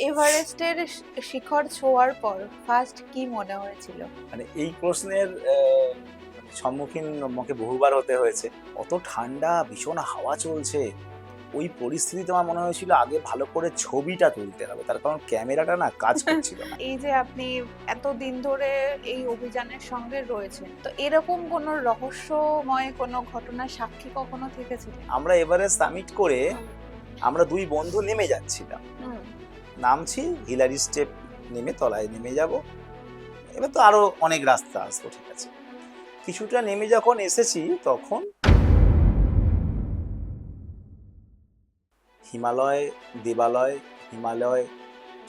এভারেস্টের শিখর ছোঁয়ার পর ফার্স্ট কি মনে হয়েছিল? মানে এই প্রশ্নের সম্মুখীন আমাকে বহুবার হতে হয়েছে। অত ঠান্ডা, ভীষণ হাওয়া চলছে, ওই পরিস্থিতিতে আমার মনে হয়েছিল আগে ভালো করে ছবিটা তুলতে হবে, তার কারণ ক্যামেরাটা না কাজ করছিল না। এই যে আপনি এতদিন ধরে এই অভিযানের সঙ্গে রয়েছেন, তো এরকম কোনো রহস্যময় কোনো ঘটনার সাক্ষী কখনো থেকেছিলেন? আমরা এভারেস্ট সামিট করে আমরা দুই বন্ধু নেমে যাচ্ছিলাম, হুম। নামছি হিলারি স্টেপ নেমে তলায় নেমে যাব, এবার তো আরো অনেক রাস্তা আসবো, ঠিক আছে। কিছুটা নেমে যখন এসেছি তখন হিমালয় দেবালয়, হিমালয়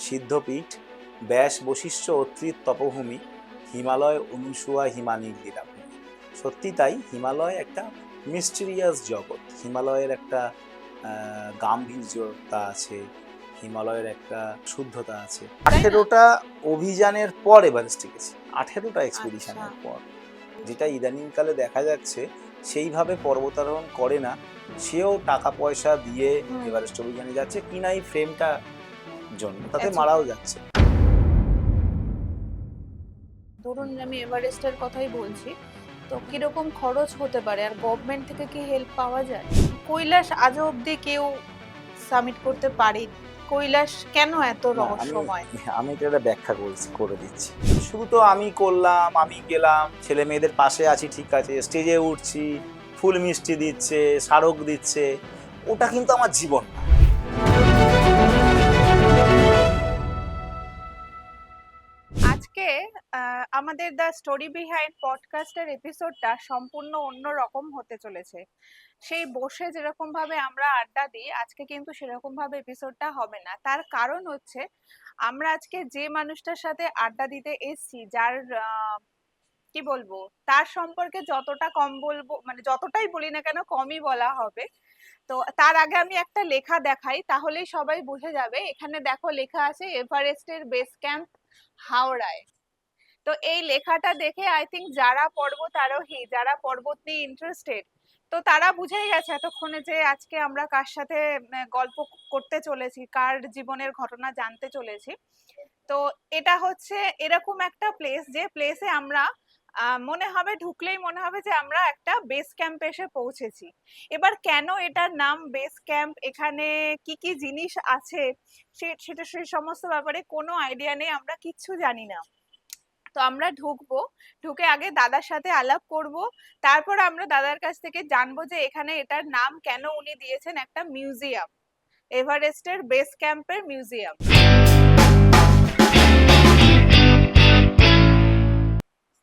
সিদ্ধপীঠ, ব্যাস বশিষ্ঠ অত্রিত তপভূমি, হিমালয় অনুসুয়া হিমানীর লীলাভূমি। সত্যি তাই, হিমালয় একটা মিস্টিরিয়াস জগৎ। হিমালয়ের একটা গাম্ভীর্যতা আছে, হিমালয়ের একটা শুদ্ধতা আছে। 18টা অভিযানের পর এভারেস্টে গেছি, 18টা এক্সপিডিশনের পর। যেটা ইদানিংকালে দেখা যাচ্ছে সেইভাবে পর্বতারোহণ করে না, সেও টাকা পয়সা দিয়ে এভারেস্ট অভিযানে যাচ্ছে কিনা এই ফ্রেমটা জন্য, তাতে মারাও যাচ্ছে। ধরুন আমি এভারেস্টের কথাই বলছি, তো কিরকম খরচ হতে পারে আর গভর্নমেন্ট থেকে কি হেল্প পাওয়া যায়? কৈলাস আজও অব্দি কেউ সামিট করতে পারেনি। কৈলাস কেন এত না, রহস্যময়? আমি এটা ব্যাখ্যা করে দিচ্ছি। শুধু তো আমি করলাম, আমি গেলাম, ছেলে মেয়েদের পাশে আছি, ঠিক আছে, স্টেজে উঠছি, ফুল মিষ্টি দিচ্ছে, স্মারক দিচ্ছে, ওটা কিন্তু আমার জীবন না। আজকে আমাদের দ্য স্টোরি বিহাইন্ড পডকাস্টের এপিসোডটা সম্পূর্ণ অন্য রকম হতে চলেছে। সেই বসে যেরকম ভাবে আমরা আড্ডা দিই, আজকে কিন্তু সেরকম ভাবে এপিসোডটা হবে না। তার কারণ হচ্ছে আমরা আজকে যে মানুষটার সাথে আড্ডা দিতে এসেছি, যার কি বলবো, তার সম্পর্কে যতটা কম বলবো, মানে যতটাই বলি না কেন কমই বলা হবে। তো তার আগে আমি একটা লেখা দেখাই, তাহলেই সবাই বুঝে যাবে। এখানে দেখো লেখা আছে এভারেস্টের বেস ক্যাম্প হাওড়ায়। তো এই লেখাটা দেখে আই থিঙ্ক যারা পর্বতারোহী, যারা পর্বত নিয়ে ইন্টারেস্টেড, তো তারা বুঝেই গেছে এতক্ষণে যে আজকে আমরা কার সাথে গল্প করতে চলেছি, কার জীবনের ঘটনা জানতে চলেছি। তো এটা হচ্ছে এরকম একটা প্লেস, যে প্লেসে আমরা মনে হবে, ঢুকলেই মনে হবে যে আমরা একটা বেস ক্যাম্পে এসে পৌঁছেছি। এবার কেন এটার নাম বেস ক্যাম্প, এখানে কি কি জিনিস আছে, সেটা সেই সমস্ত ব্যাপারে কোনো আইডিয়া নেই, আমরা কিচ্ছু জানি না। তো আমরা ঢুকবো, ঢুকে আগে দাদার সাথে আলাপ করব, তারপর আমরা দাদার কাছ থেকে জানবো যে এখানে এটার নাম কেন উনি দিয়েছেন, একটা মিউজিয়াম, এভারেস্টের বেস ক্যাম্পের মিউজিয়াম।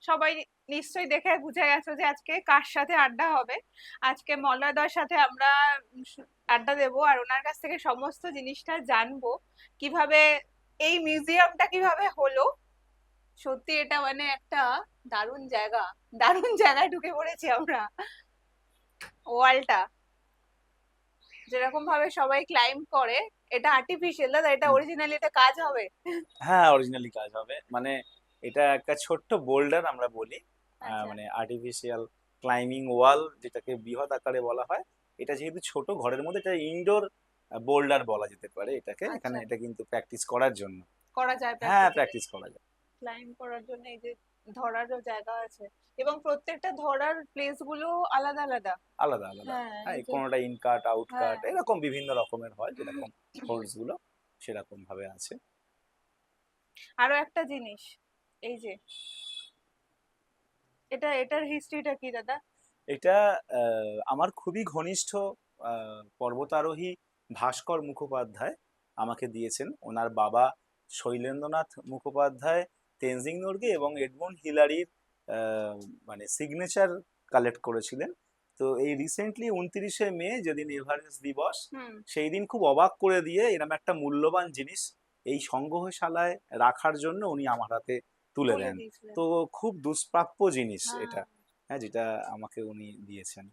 সবাই নিশ্চয়ই দেখে বুঝে গেছো যে আজকে কার সাথে আড্ডা হবে। আজকে মলয়দার সাথে আমরা আড্ডা দেবো, আর ওনার কাছ থেকে সমস্ত জিনিসটা জানবো, কিভাবে এই মিউজিয়ামটা কিভাবে হলো। সত্যি এটা মানে একটা দারুণ জায়গা, দারুণ জায়গায় ঢুকে পড়েছি আমরা। ওয়ালটা যেরকম ভাবে সবাই ক্লাইম্ব করে, এটা আর্টিফিশিয়াল, দাদা এটা অরিজিনালি এটা কাজ হবে? হ্যাঁ, অরিজিনালি কাজ হবে, মানে এটা একটা ছোট্ট বোল্ডার আমরা বলি, আচ্ছা মানে আর্টিফিশিয়াল ক্লাইম্বিং ওয়াল, যেটাকে বৃহৎ আকারে বলা হয়। এটা যেহেতু ছোট ঘরের মধ্যে, এটা ইনডোর বোল্ডার বলা যেতে পারে এটাকে। এখানে আচ্ছা, এটা কিন্তু প্র্যাকটিস করার জন্য। করা যায় হ্যাঁ, প্র্যাকটিক্যালি প্র্যাকটিস করা যায়। ক্লাইম্ব করার জন্য। এই যে ধরারও জায়গা আছে, এবং প্রত্যেকটা ধরার প্লেস গুলো আলাদা আলাদা। আলাদা আলাদা। হ্যাঁ হ্যাঁ, এই যে, কোনোটা ইন কাট, আউট হ্যাঁ। কাট, এরকম বিভিন্ন রকমের হয়, যেরকম হোল্ডস গুলো সেরকম ভাবে আছে। আরো একটা জিনিস, এই যে এটার হিস্ট্রিটা কি দাদা? এটা আমার খুবই ঘনিষ্ঠ পর্বতারোহী ভাস্কর মুখোপাধ্যায় আমাকে দিয়েছেন। ওনার বাবা শৈলেন্দ্রনাথ মুখোপাধ্যায় তেনজিং নোরগে এবং এডমন্ড হিলারির আহ, মানে সিগনেচার কালেক্ট করেছিলেন। তো এই রিসেন্টলি 29শে মে, যেদিন এভারেস্ট দিবস, হুম। সেই দিন খুব অবাক করে দিয়ে এরকম একটা মূল্যবান জিনিস এই সংগ্রহশালায় রাখার জন্য উনি আমার হাতে তুলে বলে দেন। দিয়েছিলেন। তো খুব দুষ্প্রাপ্য জিনিস হ্যাঁ, এটা। হ্যাঁ, যেটা আমাকে উনি দিয়েছেন।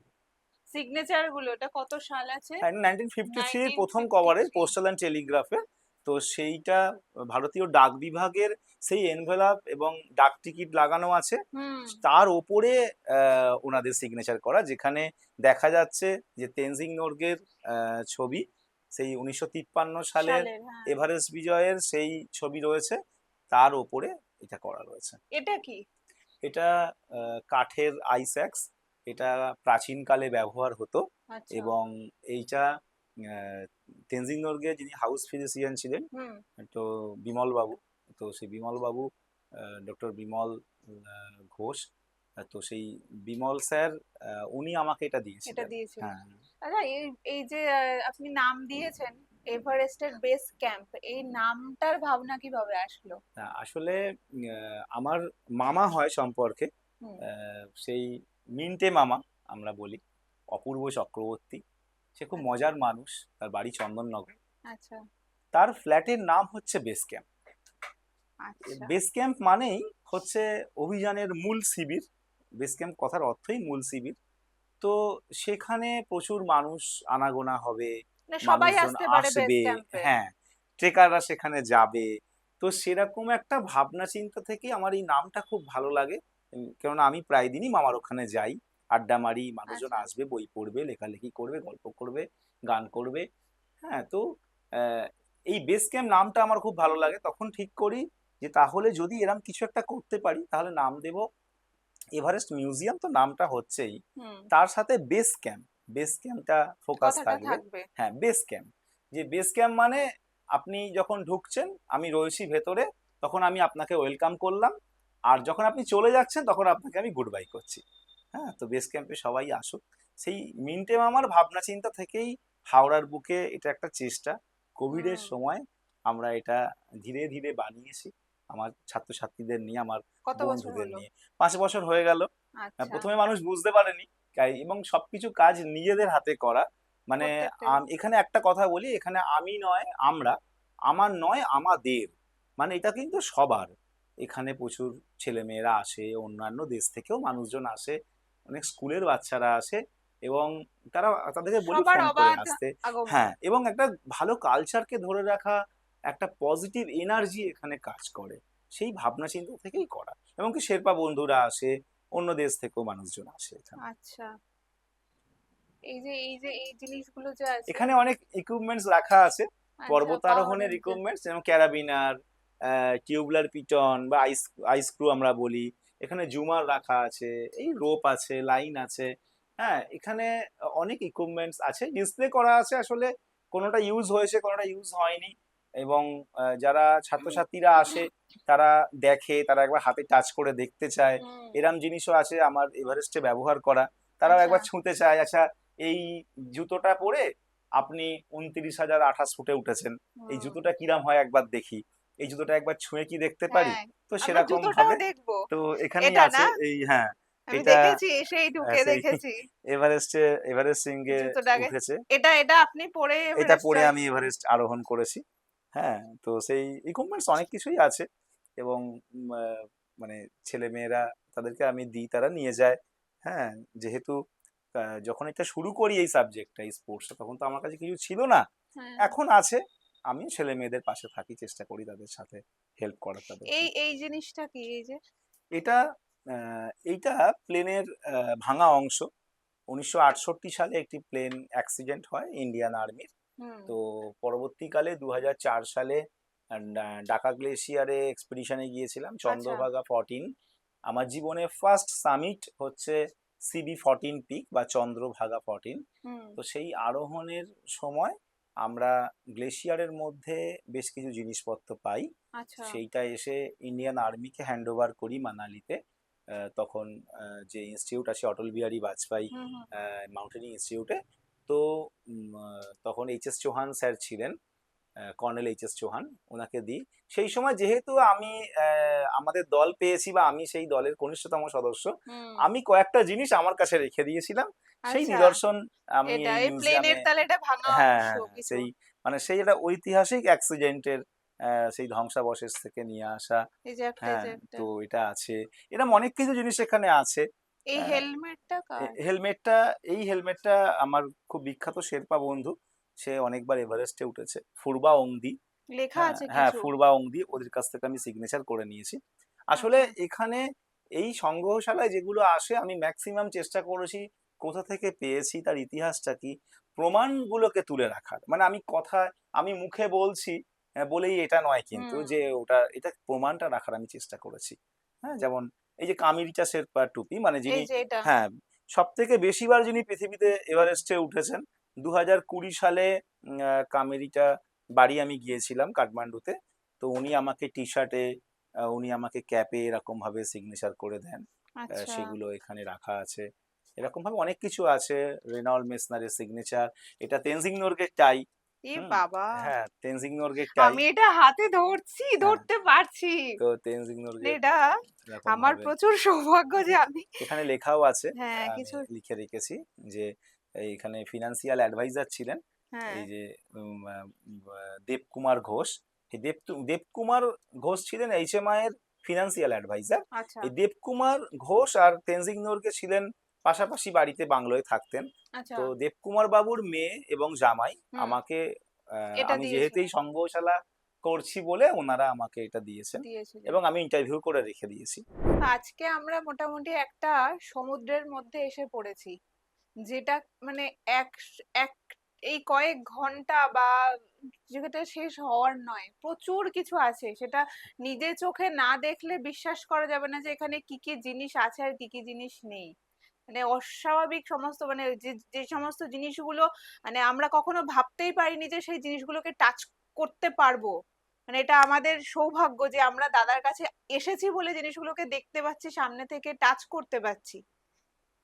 সিগনেচার গুলো, এটা কত সাল আছে? হ্যাঁ, 1953 প্রথম কভারে 1953। Postal and টেলিগ্রাফে। তো সেইটা ভারতীয় ডাক বিভাগের সেই এনভেলাপ এবং ডাক টিকিট লাগানো আছে, হুম। তার ওপরে ওনাদের সিগনেচার করা, যেখানে দেখা যাচ্ছে যে তেনজিং নোরগের ছবি, সেই 1953 সালের সালের, হ্যাঁ। এভারেস্ট বিজয়ের সেই ছবি রয়েছে, তার ওপরে এটা করা রয়েছে। এটা কি? এটা কাঠের আইস অ্যাক্স, এটা প্রাচীনকালে ব্যবহার হতো আচ্ছা। এবং এইটা তেনজিং নোরগে যিনি হাউস ফিজিশিয়ান ছিলেন, হুম। তো বিমল বাবু, তো সেই বিমল বাবু, ডক্টর বিমল ঘোষ, তো সেই বিমল স্যার উনি আমাকে এটা এটা দিয়েছিলেন। দিয়েছিলেন। হ্যাঁ, আচ্ছা, এই এই যে আপনি নাম দিয়েছেন এভারেস্টের বেস ক্যাম্প, এই নামটার ভাবনা কিভাবে আসলো? আসলে আমার মামা হয় সম্পর্কে, হুম। সেই মিন্টে মামা আমরা বলি, অপূর্ব চক্রবর্তী। সে খুব আচ্ছা। মজার মানুষ, তার বাড়ি চন্দননগর। আচ্ছা। তার ফ্ল্যাটের নাম হচ্ছে বেস ক্যাম্প। আচ্ছা। বেস ক্যাম্প মানেই হচ্ছে অভিযানের মূল শিবির। বেস ক্যাম্প কথার অর্থই মূল শিবির। তো সেখানে প্রচুর মানুষ আনাগোনা হবে, মানে সবাই মানুষজন আসতে পারে বেস আসবে, ক্যাম্পে। হ্যাঁ, ট্রেকাররা সেখানে যাবে। তো সেরকম একটা ভাবনা চিন্তা থেকে আমার এই নামটা খুব ভালো লাগে। কেননা আমি প্রায় দিনই মামার ওখানে যাই, আড্ডা মারি, মানুষজন আচ্ছা। আসবে, বই পড়বে, লেখালেখি করবে, গল্প করবে, গান করবে। হ্যাঁ, তো আহ, এই বেস ক্যাম্প নামটা আমার খুব ভালো লাগে। তখন ঠিক করি যে তাহলে যদি এরম কিছু একটা করতে পারি তাহলে নাম দেব এভারেস্ট মিউজিয়াম, তো নামটা হচ্ছেই, হুম। তার সাথে বেস ক্যাম্প, বেস ক্যাম্পটা ফোকাস কথাটা থাকবে। থাকবে। হ্যাঁ, বেস ক্যাম্প, যে বেস ক্যাম্প মানে আপনি যখন ঢুকছেন, আমি রয়েছি ভেতরে, তখন আমি আপনাকে ওয়েলকাম করলাম, আর যখন আপনি চলে যাচ্ছেন তখন আপনাকে আমি গুড বাই করছি। হ্যাঁ, তো বেস ক্যাম্পে সবাই আসুক, সেই মিন্টে মামার ভাবনা চিন্তা থেকেই হাওড়ার বুকে এটা একটা চেষ্টা। কোভিডের হুম। সময় আমরা এটা ধীরে ধীরে বানিয়েছি, আমার ছাত্রছাত্রীদের নিয়ে, আমার কত বছর বন্ধুদের হলো? নিয়ে। 5 বছর হয়ে গেল। আচ্ছা। প্রথমে মানুষ বুঝতে পারেনি, এবং সবকিছু কাজ নিজেদের হাতে করা। মানে প্রত্যেকটাই। এখানে একটা কথা বলি, এখানে আমি নয় আমরা, আমার নয় আমাদের, মানে এটা কিন্তু সবার। এখানে প্রচুর ছেলেমেয়েরা আসে, অন্যান্য দেশ থেকেও মানুষজন আসে, অনেক স্কুলের বাচ্চারা আসে, এবং তারা, তাদেরকে বলি সবার ফোন করে অবাধ আসতে। আগমন। হ্যাঁ, এবং একটা ভালো কালচারকে ধরে রাখা, একটা পজিটিভ এনার্জি এখানে কাজ করে, সেই ভাবনা চিন্তা থেকেই করা। এবং কি শেরপা বন্ধুরা আসে, অন্য দেশ থেকেও মানুষজন আসে এখানে। আচ্ছা। এই যে এই জিনিসগুলো যে আছে। এখানে অনেক ইকুইপমেন্টস রাখা আছে, আচ্ছা, পর্বতারোহণের পাহাড়ের যে। ইকুইপমেন্টস, যেমন ক্যারাবিনার, টিউবলার পিটন বা আইস আইস স্ক্রু আমরা বলি। এখানে জুমার রাখা আছে, এই রোপ আছে, লাইন আছে। হ্যাঁ, এখানে অনেক ইকুইপমেন্টস আছে, ডিসপ্লে করা আছে। আসলে কোনোটা ইউজ হয়েছে, কোনোটা ইউজ হয়নি, এবং যারা ছাত্রছাত্রীরা আসে তারা দেখে, তারা একবার হাতে টাচ করে দেখতে চায়। হুম। এরম জিনিসও আছে আমার এভারেস্টে ব্যবহার করা, তারাও আচ্ছা। একবার ছুঁতে চায়। আচ্ছা, এই জুতোটা পরে আপনি 29,028 ফুটে উঠেছেন, এই হুম। জুতোটা কিরাম হয় একবার দেখি, এই জুতোটা একবার ছুঁয়ে কি দেখতে পারি। হ্যাঁ, তো আমরা সেরকম জুতোটাও ভাবে, দেখবো। তো এখানেই এটা আছে না? এই, হ্যাঁ, আমি এটা দেখেছি, এসেই ঢুকে সেই দেখেছি এভারেস্ট সিঙ্গে জুতোটাকে। উঠেছে। এটা আপনি পরে এটা এভারেস্ট পরে আমি চড়েছেন? এভারেস্ট আরোহণ করেছি। হ্যাঁ, তো সেই ইকুইপমেন্টস অনেক কিছুই আছে, এবং মানে ছেলে মেয়েরা, তাদেরকে আমি দিই, তারা নিয়ে যায়। হ্যাঁ, যেহেতু যখন এটা শুরু করি এই সাবজেক্টটা, এই স্পোর্টসটা, তখন তো আমার কাছে কিছু ছিল না, হ্যাঁ। এখন আছে। আমি ছেলে মেয়েদের পাশে থাকি, চেষ্টা করি তাদের সাথে হেল্প করার তাদেরকে। এই জিনিসটা কি, এই যে? এটা এইটা প্লেনের ভাঙা অংশ। 1968 সালে একটি প্লেন অ্যাক্সিডেন্ট হয় ইন্ডিয়ান আর্মির। হুম। তো পরবর্তীকালে 2004 সালে ডাকা গ্লেশিয়ারে এক্সপিডিশনে গিয়েছিলাম, আচ্ছা। চন্দ্রভাগা 14। আমার জীবনে ফার্স্ট সামিট হচ্ছে CB14 পিক বা চন্দ্রভাগা 14। হুম। তো সেই আরোহণের সময় আমরা গ্লেশিয়ারের মধ্যে বেশ কিছু জিনিসপত্র পাই, আচ্ছা। সেইটা এসে ইন্ডিয়ান আর্মিকে হ্যান্ড ওভার করি মানালিতে। তখন যে ইনস্টিটিউট আছে অটল বিহারী বাজপেয়ী হুম। হুম। মাউন্টেনিং ইনস্টিটিউটে। তো তখন HS চৌহান স্যার ছিলেন, কর্নেল HS চৌহান, ওনাকে দিই। সেই সময় যেহেতু আমি আমাদের দল পেয়েছি বা আমি সেই দলের কনিষ্ঠতম সদস্য, হুম। আমি কয়েকটা জিনিস আমার কাছে রেখে দিয়েছিলাম। সেই আচ্ছা। নিদর্শন আমি এটা এই এই প্লেনের মিউজিয়ামে, তাহলে এটা ভাঙা হ্যাঁ অংশ হ্যাঁ, কিছু। সেই, মানে সেই একটা ঐতিহাসিক অ্যাক্সিডেন্টের সেই ধ্বংসাবশেষ থেকে নিয়ে আসা। এই যে একটা, এই হ্যাঁ, যে একটা। তো এটা আছে, এরকম অনেক কিছু জিনিস এখানে আছে। এই আহ, হেলমেটটা কার? হেলমেটটা, এই হেলমেটটা আমার খুব বিখ্যাত শেরপা বন্ধু, সে অনেকবার এভারেস্টে উঠেছে, ফুরবা অংদি। লেখা হ্যাঁ আছে হ্যাঁ, কিছু? ফুরবা অংদি, ওদের কাছ থেকে আমি সিগনেচার করে নিয়েছি। আসলে আচ্ছা। এখানে এই সংগ্রহশালায় যেগুলো আসে, আমি ম্যাক্সিমাম চেষ্টা করেছি কোথা থেকে পেয়েছি, তার ইতিহাসটা কি। প্রমাণগুলোকে তুলে রাখার, মানে আমি মুখে বলছি বলেই এটা নয়, কিন্তু হুম। যে এটা প্রমাণটা রাখার আমি চেষ্টা করেছি। হ্যাঁ, যেমন এই যে কামিরিচা শেরপার টুপি, মানে এই যিনি, যে এটা। হ্যাঁ, সব থেকে বেশিবার যিনি পৃথিবীতে এভারেস্টে উঠেছেন। 2020 সালে কামেরিটা বাড়ি আমি গিয়েছিলাম কাঠমান্ডুতে। তো উনি আমাকে টি শার্টে, উনি আমাকে ক্যাপে এরকম ভাবে সিগনেচার করে দেন। আচ্ছা। সেগুলো এখানে রাখা আছে। এরকম ভাবে অনেক কিছু আছে। রেনল্ড মেসনারের সিগনেচার। এটা তেনজিং নোরগের টাই। এ হুম। বাবা, হ্যাঁ, তেনজিং নোরগের টাই। আমি এটা হাতে ধরছি, হ্যাঁ, ধরতে পারছি। তো তেনজিং মানে নোরগের এটা এরকম আমার ভাবে প্রচুর সৌভাগ্য যে আমি, এখানে লেখাও আছে। হ্যাঁ আমি কিছু, লিখে রেখেছি যে এইখানে ফিনান্সিয়াল অ্যাডভাইজার ছিলেন হ্যাঁ। এই যে দেবকুমার ঘোষ। এই দেবকুমার ঘোষ ছিলেন HMI এর ফিনান্সিয়াল অ্যাডভাইজার। আচ্ছা। এই দেবকুমার ঘোষ আর তেনজিং নোরগে ছিলেন পাশাপাশি বাড়িতে বাংলোয় থাকতেন। আচ্ছা। তো দেবকুমার বাবুর মেয়ে এবং জামাই হুম। আমাকে, এটা আমি যেহেতু এই দিয়েছিলেন, সংগ্রহশালা করছি বলে ওনারা আমাকে এটা দিয়েছেন, দিয়েছিলেন। এবং আমি ইন্টারভিউ করে রেখে দিয়েছি। আজকে আমরা মোটামুটি একটা সমুদ্রের মধ্যে এসে পড়েছি, যেটা মানে এক এক এই কয়েক ঘন্টা বা যেটা শেষ হওয়ার নয়, প্রচুর কিছু আছে, সেটা নিজে চোখে না দেখলে বিশ্বাস করা যাবে না যে এখানে কি কি জিনিস আছে আর কি কি জিনিস নেই। মানে অস্বাভাবিক সমস্ত, মানে যে যে সমস্ত জিনিসগুলো মানে আমরা কখনো ভাবতেই পারিনি যে সেই জিনিসগুলোকে টাচ করতে পারবো। মানে এটা আমাদের সৌভাগ্য যে আমরা দাদার কাছে এসেছি বলে জিনিসগুলোকে দেখতে পাচ্ছি, সামনে থেকে টাচ করতে পারছি।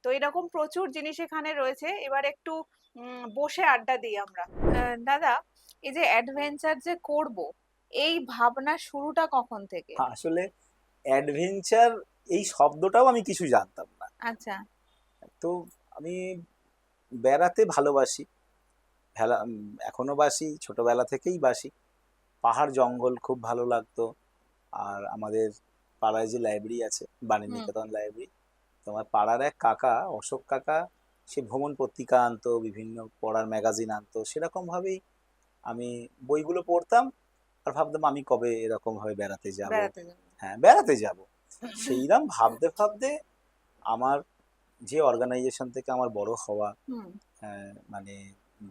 তো এরকম প্রচুর জিনিস এখানে রয়েছে। এবার একটু বসে আড্ডা দিই আমরা। দাদা, এই যে অ্যাডভেঞ্চার যে করব, এই ভাবনা শুরুটা কখন থেকে? আসলে অ্যাডভেঞ্চার এই শব্দটাও আমি কিছু জানতাম না। আচ্ছা। তো আমি বেড়াতে ভালোবাসি, এখনো বাসি, ছোটবেলা থেকেই বাসি। পাহাড় জঙ্গল খুব ভালো লাগতো। আর আমাদের পাড়ায় যে লাইব্রেরি আছে, হুম। বাণীনিকেতন লাইব্রেরি, তোমার পাড়ার এক কাকা, অশোক কাকা, সে ভ্রমণ পত্রিকা আনতো, বিভিন্ন পড়ার ম্যাগাজিন আনতো, সেরকম ভাবেই আমি বইগুলো পড়তাম। আর ভাবতাম আমি কবে এরকম ভাবে বেড়াতে যাব। বেড়াতে যাবো। হ্যাঁ, বেড়াতে যাব। সেইরাম ভাবতে ভাবতে আমার যে অর্গানাইজেশন থেকে আমার বড় হওয়া, হুম। মানে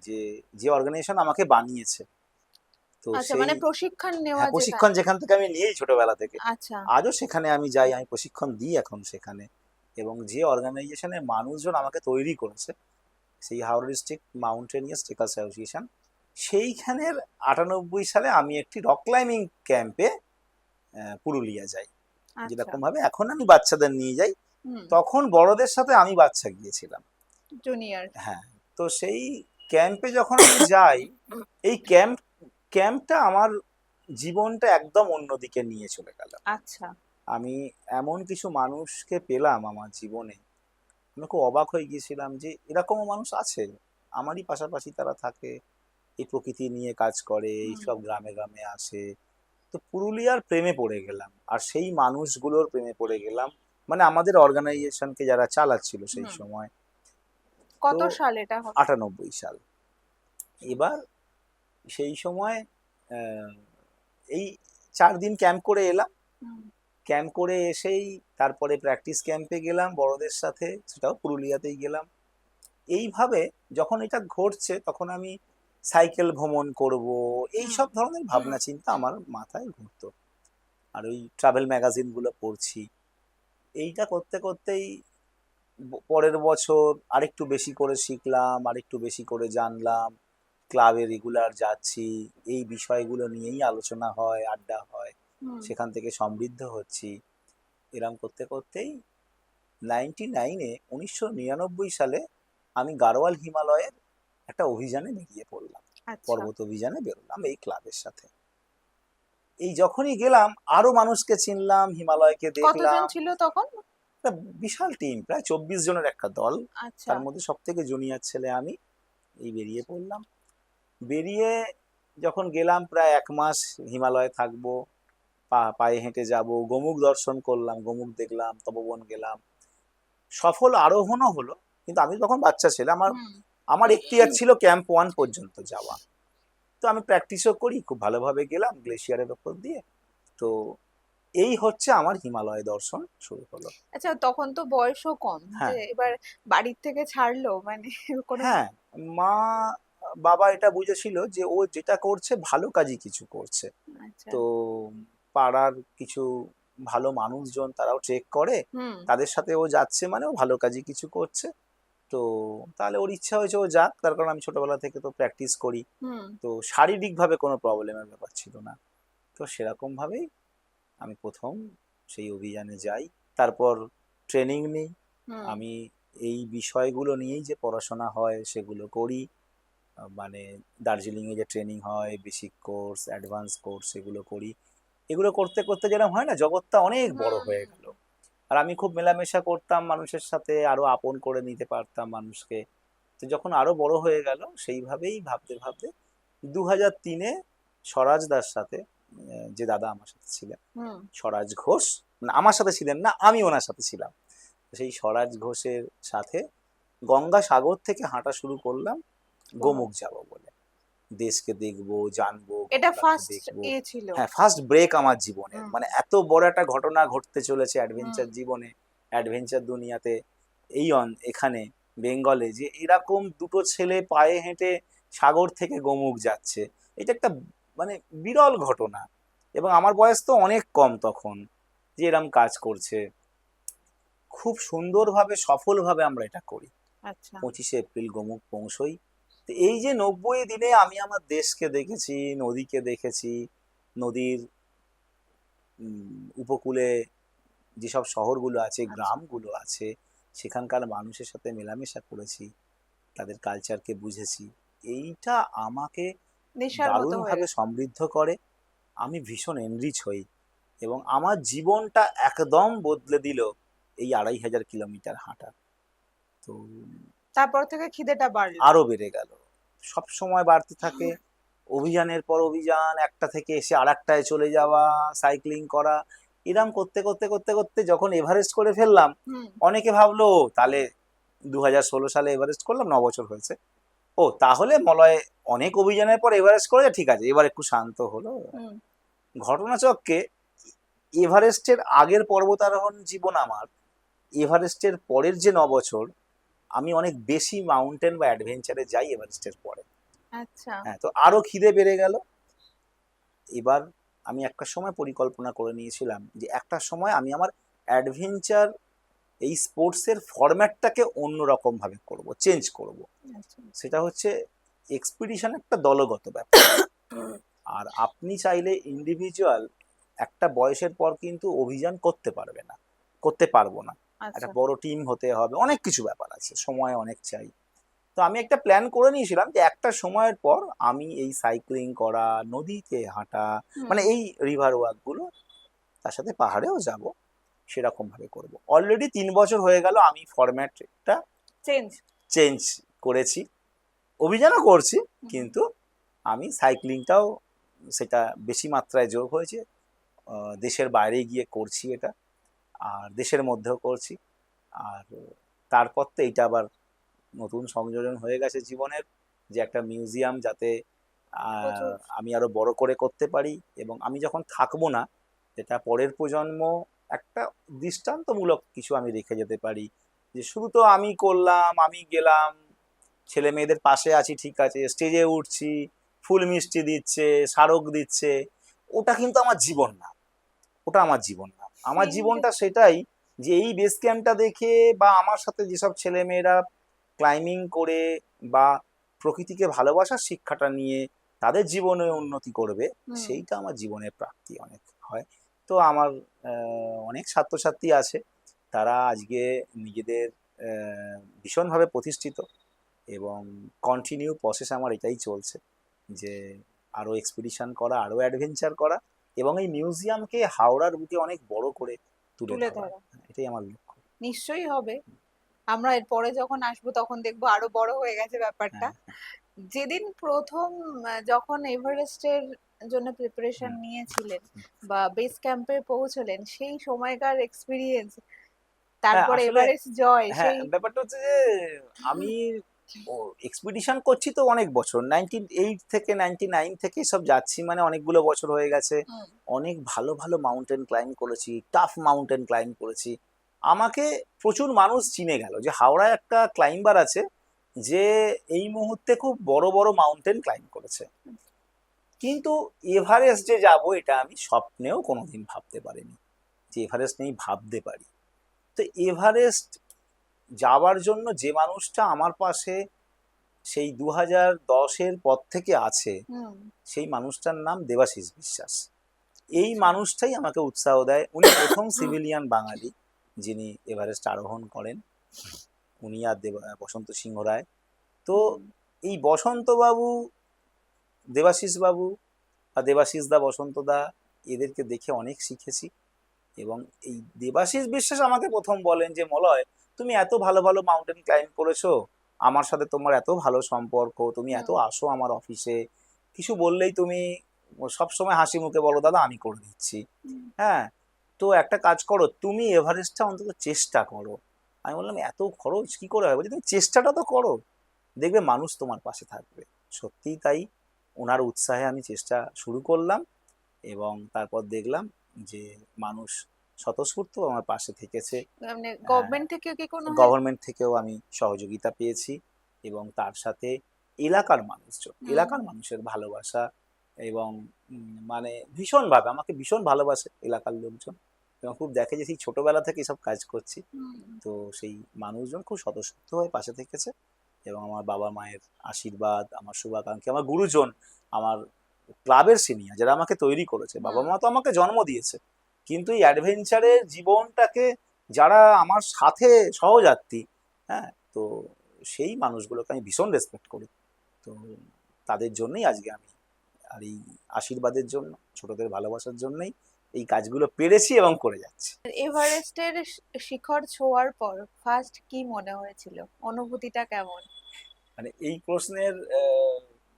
যে যে অর্গানাইজেশন আমাকে বানিয়েছে, তো আচ্ছা, সেই, মানে প্রশিক্ষণ নেওয়া হ্যাঁ, যেখানে। প্রশিক্ষণ যেখান থেকে আমি নিয়েই ছোটবেলা থেকে, আচ্ছা। আজও সেখানে আমি যাই, আমি প্রশিক্ষণ দিই এখন সেখানে। এবং যে অর্গানাইজেশনের মানুষজন আমাকে তৈরি করেছে, সেই Howrah district mountaineers trekkers association, সেইখানের 98 সালে আমি একটি রক ক্লাইম্বিং ক্যাম্পে পুরুলিয়া যাই। আচ্ছা। যেরকম ভাবে এখন আমি বাচ্চাদের নিয়ে যাই, হুম। তখন বড়দের সাথে আমি বাচ্চা গিয়েছিলাম। জুনিয়র। হ্যাঁ। তো সেই ক্যাম্পে যখন আমি যাই, এই ক্যাম্পটা আমার জীবনটা একদম অন্যদিকে নিয়ে চলে গেল। আচ্ছা। আমি এমন কিছু মানুষকে পেলাম আমার জীবনে, আমি খুব অবাক হয়ে গিয়েছিলাম যে এরকমও মানুষ আছে। আমারই পাশাপাশি তারা থাকে, এই প্রকৃতি নিয়ে কাজ করে, হুম। এইসব গ্রামে গ্রামে আসে। তো পুরুলিয়ার প্রেমে পড়ে গেলাম, আর সেই মানুষগুলোর প্রেমে পড়ে গেলাম, মানে আমাদের অর্গানাইজেশনকে যারা চালাচ্ছিল সেই হুম। সময়। তো কত সাল এটা হবে? 98 সাল। এবার সেই সময় আহ, এই 4 দিন ক্যাম্প করে এলাম। হুম। ক্যাম্প করে এসেই তারপরে প্র্যাকটিস ক্যাম্পে গেলাম বড়দের সাথে, সেটাও পুরুলিয়াতেই গেলাম। এইভাবে যখন এটা ঘটছে তখন আমি সাইকেল ভ্রমণ করব, এই হুম। সব ধরনের ভাবনা চিন্তা আমার মাথায় ঘুরতো। আর ওই ট্রাভেল ম্যাগাজিন গুলো পড়ছি। এইটা করতে করতেই পরের বছর আরেকটু বেশি করে শিখলাম, আরেকটু বেশি করে জানলাম, ক্লাবে রেগুলার যাচ্ছি, এই বিষয়গুলো নিয়েই আলোচনা হয়, আড্ডা হয়, হুম। সেখান থেকে সমৃদ্ধ হচ্ছি। এরম করতে করতেই 1999 সালে আমি গাড়োয়াল হিমালয়ের একটা অভিযানে বেরিয়ে পড়লাম। আচ্ছা। পর্বত অভিযানে বেরোলাম এই ক্লাবের সাথে। এই যখনই গেলাম আরো মানুষকে চিনলাম, হিমালয়কে কতজন দেখলাম। ছিল তখন? একটা বিশাল টিম, প্রায় 24 জনের একটা দল। আচ্ছা। তার মধ্যে সব থেকে জুনিয়র ছেলে আমি। এই বেরিয়ে পড়লাম। বেরিয়ে যখন গেলাম, প্রায় 1 মাস হিমালয়ে থাকবো, পায়ে হেঁটে যাব, গোমুখ দর্শন করলাম, গোমুখ দেখলাম, তপোবন গেলাম, সফল আরোহণও হলো। কিন্তু আমি তখন বাচ্চা ছেলে, আমার হুম। আমার এখতিয়ার ছিল ক্যাম্প 1 পর্যন্ত যাওয়া। তো আমি প্র্যাকটিসও করি, খুব ভালোভাবে গেলাম গ্লেশিয়ারের ওপর দিয়ে। তো এই হচ্ছে আমার হিমালয় দর্শন শুরু হলো। আচ্ছা, তখন তো বয়সও কম, যে হ্যাঁ, এবার বাড়ির থেকে ছাড়লো মানে কোনো। হ্যাঁ, মা বাবা এটা বুঝেছিল যে ও যেটা করছে ভালো কাজই কিছু করছে। আচ্ছা। তো পাড়ার কিছু ভালো মানুষজন তারাও ট্রেক করে, হুম। তাদের সাথে ও যাচ্ছে মানে ও ভালো কাজই কিছু করছে। তো তাহলে ওর ইচ্ছা হয়েছে ও যাক, তার কারণ আমি ছোটবেলা থেকে তো প্র্যাকটিস করি। হুম। তো শারীরিকভাবে কোনো প্রবলেমের ব্যাপার ছিল না। তো সেরকম ভাবেই আমি প্রথম সেই অভিযানে যাই। তারপর ট্রেনিং নিই। হুম। আমি এই বিষয়গুলো নিয়েই যে পড়াশোনা হয় সেগুলো করি। মানে দার্জিলিংয়ে যে ট্রেনিং হয়, বেসিক কোর্স, অ্যাডভান্স কোর্স, এগুলো করি। এগুলো করতে করতে যেরকম হয় না, জগৎটা অনেক বড় হুম। হয়ে গেল। আর আমি খুব মেলামেশা করতাম মানুষের সাথে, আরো আপন করে নিতে পারতাম মানুষকে। তো যখন আরো বড় হয়ে গেল, সেইভাবেই ভাবতে ভাবতে 2003-এ স্বরাজ দার সাথে, যে দাদা আমার সাথে ছিলেন, হুম। স্বরাজ ঘোষ, মানে আমার সাথে ছিলেন না, আমি ওনার সাথে ছিলাম। তো সেই স্বরাজ ঘোষের সাথে গঙ্গাসাগর থেকে হাঁটা শুরু করলাম ও, গোমুখ যাব বলে। দেশকে দেখবো, জানবো, এটা গঙ্গাকে ফার্স্ট দেখবো। ছিল? হ্যাঁ, ফার্স্ট ব্রেক আমার জীবনের, হুম। মানে এত বড় একটা ঘটনা ঘটতে চলেছে হুম। অ্যাডভেঞ্চার জীবনে, অ্যাডভেঞ্চার দুনিয়াতে, এখানে বেঙ্গলে, যে এরকম দুটো ছেলে পায়ে হেঁটে সাগর থেকে গোমুখ যাচ্ছে। এটা একটা মানে বিরল ঘটনা। এবং আমার বয়স তো অনেক কম তখন, যে এরম কাজ করছে। খুব সুন্দরভাবে সফলভাবে আমরা এটা করি। আচ্ছা। 25শে এপ্রিল গোমুখ পৌঁছই। তো এই যে 90 দিনে আমি আমার দেশকে দেখেছি, নদীকে দেখেছি, নদীর উপকূলে যেসব শহরগুলো আছে, আচ্ছা। গ্রামগুলো আছে, সেখানকার মানুষের সাথে মেলামেশা করেছি, তাদের কালচারকে বুঝেছি। এইটা আমাকে নেশার মতো হয়ে দারুণভাবে গেছে। সমৃদ্ধ করে। আমি ভীষণ এনরিচ হই, এবং আমার জীবনটা একদম বদলে দিল এই 2500 কিলোমিটার হাঁটা। তো তারপর থেকে খিদেটা বাড়লো? আরো বেড়ে গেল, সব সময় বাড়তে থাকে। অভিযানের পর অভিযান, একটা থেকে এসে আরেকটায় চলে যাওয়া, সাইক্লিং করা, এরম করতে করতে করতে করতে যখন এভারেস্ট করে ফেললাম, হুম। অনেকে ভাবলো "ও, তাহলে 2016 সালে এভারেস্ট করলাম, 9 বছর হয়েছে, ও তাহলে মলয় অনেক অভিযানের পর এভারেস্ট করেছে, ঠিক আছে এবার একটু শান্ত হলো"। হুম। ঘটনাচক্রে এভারেস্টের আগের পর্বতারোহণ জীবন আমার, এভারেস্টের পরের যে 9 বছর, আমি অনেক বেশি মাউন্টেন বা অ্যাডভেঞ্চারে যাই এভারেস্টের পরে। আচ্ছা। হ্যাঁ, তো আরো খিদে বেড়ে গেল। এবার আমি একটা সময় পরিকল্পনা করে নিয়েছিলাম যে একটা সময় আমি আমার অ্যাডভেঞ্চার, এই স্পোর্টসের ফরম্যাটটাকে অন্যরকম ভাবে করব, চেঞ্জ করব। আচ্ছা। সেটা হচ্ছে এক্সপিডিশন একটা দলগত ব্যাপার। আর আপনি চাইলে ইন্ডিভিজুয়াল একটা বয়সের পর কিন্তু অভিযান করতে পারবে না, করতে পারবো না। একটা আচ্ছা। বড় টিম হতে হবে, অনেক কিছু ব্যাপার আছে, সময় অনেক চাই। তো আমি একটা প্ল্যান করে নিয়েছিলাম যে একটা সময়ের পর আমি এই সাইক্লিং করা, নদীতে হাঁটা, হুম। মানে এই রিভার ওয়াক গুলো, তার সাথে পাহাড়েও যাব, সেরকম ভাবে করব। অলরেডি 3 বছর হয়ে গেল আমি ফরম্যাটটা চেঞ্জ। চেঞ্জ করেছি, অভিযানও করছি, হুম। কিন্তু আমি সাইক্লিংটাও, সেটা বেশি মাত্রায় যোগ হয়েছে। দেশের বাইরে গিয়ে করছি এটা, আর দেশের মধ্যেও করছি। আর তারপর তো এইটা আবার নতুন সংযোজন হয়ে গেছে জীবনের, যে একটা মিউজিয়াম যাতে প্রচুর। আমি আরো বড় করে করতে পারি, এবং আমি যখন থাকবো না, যেটা পরের প্রজন্ম একটা দৃষ্টান্তমূলক কিছু আমি রেখে যেতে পারি। যে শুধু তো আমি করলাম, আমি গেলাম, ছেলে মেয়েদের পাশে আছি, ঠিক আছে, স্টেজে উঠছি, ফুল মিষ্টি দিচ্ছে, স্মারক দিচ্ছে, ওটা কিন্তু আমার জীবন না। ওটা আমার জীবন না। আমার সিনটা। জীবনটা সেটাই, যে এই বেস ক্যাম্পটা দেখে, বা আমার সাথে যেসব ছেলে মেয়েরা ক্লাইম্বিং করে, বা প্রকৃতিকে ভালোবাসার শিক্ষাটা নিয়ে তাদের জীবনে উন্নতি করবে, হুম। সেইটা আমার জীবনের প্রাপ্তি অনেক হয়। তো আমার অনেক ছাত্রছাত্রী আছে, তারা আজকে নিজেদের ভীষণভাবে প্রতিষ্ঠিত, এবং কন্টিনিউ প্রসেস আমার এটাই চলছে, যে আরো এক্সপিডিশন করা, আরো অ্যাডভেঞ্চার করা, এবং এই মিউজিয়ামকে হাওড়ার বুকে অনেক বড় করে তুলে তুলে ধরা। ধরা। এটাই আমার লক্ষ্য। নিশ্চয়ই হবে। আমরা এর পরে যখন আসবো তখন দেখবো আরো বড় হয়ে গেছে ব্যাপারটা। হ্যাঁ। যেদিন প্রথম যখন এভারেস্টের জন্য প্রিপারেশন হুম, নিয়েছিলেন হুম। বা বেস ক্যাম্পে পৌঁছলেন, সেই সময়কার এক্সপিরিয়েন্স, হ্যাঁ, তারপর আসলে এভারেস্ট জয় হ্যাঁ, সেই। ব্যাপারটা হচ্ছে যে আমি ও এক্সপিডিশন করছি তো অনেক বছর, 98 থেকে 99 থেকে সব যাচ্ছি, মানে অনেকগুলো বছর হয়ে গেছে। হুম, অনেক ভালো ভালো মাউন্টেন ক্লাইম্ব করেছি, টাফ মাউন্টেন ক্লাইম্ব করেছি। আমাকে প্রচুর মানুষ চিনে গেল যে হাওড়ায় একটা ক্লাইম্বার আছে যে এই মুহূর্তে খুব বড় বড় মাউন্টেন ক্লাইম্ব করেছে। কিন্তু এভারেস্ট যে যাব এটা আমি স্বপ্নেও কোনোদিন ভাবতে পারিনি যে এভারেস্ট নেই ভাবতে পারি। তো এভারেস্ট যাওয়ার জন্য যে মানুষটা আমার পাশে সেই 2010-এর পর থেকে আছে, হুম, সেই মানুষটার নাম দেবাশিস বিশ্বাস। এই আচ্ছা। মানুষটাই আমাকে উৎসাহ দেয়। উনি প্রথম সিভিলিয়ান বাঙালি যিনি এভারেস্ট আরোহণ করেন, উনি আর বসন্ত সিংহ রায়। তো হুম, এই বসন্ত বাবু, দেবাশিস বাবু বা দেবাশিস দা, বসন্ত দা, এদেরকে দেখে অনেক শিখেছি। এবং এই দেবাশিস বিশ্বাস আমাকে প্রথম বলেন যে মলয়, তুমি এত ভালো ভালো মাউন্টেন ক্লাইম্ব করেছো, আমার সাথে তোমার এত ভালো সম্পর্ক, তুমি এত হুম, আসো আমার অফিসে, কিছু বললেই তুমি সব সময় হাসি মুখে বলো দাদা আমি করে দিচ্ছি। হুম, হ্যাঁ, তো একটা কাজ করো, তুমি এভারেস্টটা অন্তত চেষ্টা করো। আমি বললাম এত খরচ কি করে হয়? বলছি তুমি চেষ্টাটা তো করো, দেখবে মানুষ তোমার পাশে থাকবে। সত্যিই তাই, ওনার উৎসাহে আমি চেষ্টা শুরু করলাম এবং তারপর দেখলাম যে মানুষ স্বতঃস্ফূর্ত আমার পাশে থেকেছে। মানে গভর্নমেন্ট থেকে কি কোনো গভর্নমেন্ট থেকেও আমি সহযোগিতা পেয়েছি এবং তার সাথে এলাকার মানুষজন, হুম, এলাকার মানুষের ভালোবাসা এবং মানে ভীষণভাবে আমাকে ভীষণ ভালোবাসে এলাকার লোকজন এবং খুব দেখে যে সেই ছোটবেলা থেকে সব কাজ করছি। হুম, তো সেই মানুষজন খুব স্বতঃস্ফূর্ত হয়ে পাশে থেকেছে এবং আমার বাবা মায়ের আশীর্বাদ, আমার শুভাকাঙ্ক্ষী, আমার গুরুজন, আমার ক্লাবের সিনিয়র যারা আমাকে তৈরি করেছে, বাবা হুম। মা তো আমাকে জন্ম দিয়েছে, কিন্তু এই অ্যাডভেঞ্চারের জীবনটাকে যারা আমার সাথে সহযাত্রী, হ্যাঁ, তো সেই মানুষগুলোকে আমি ভীষণ রেসপেক্ট করি। তো তাদের জন্যই আজকে আমি, আর এই আশীর্বাদের জন্য, ছোটদের ভালোবাসার জন্যই এই কাজগুলো পেরেছি এবং করে যাচ্ছি। এভারেস্টের শিখর ছোঁয়ার পর ফার্স্ট কি মনে হয়েছিল, অনুভূতিটা কেমন? মানে এই প্রশ্নের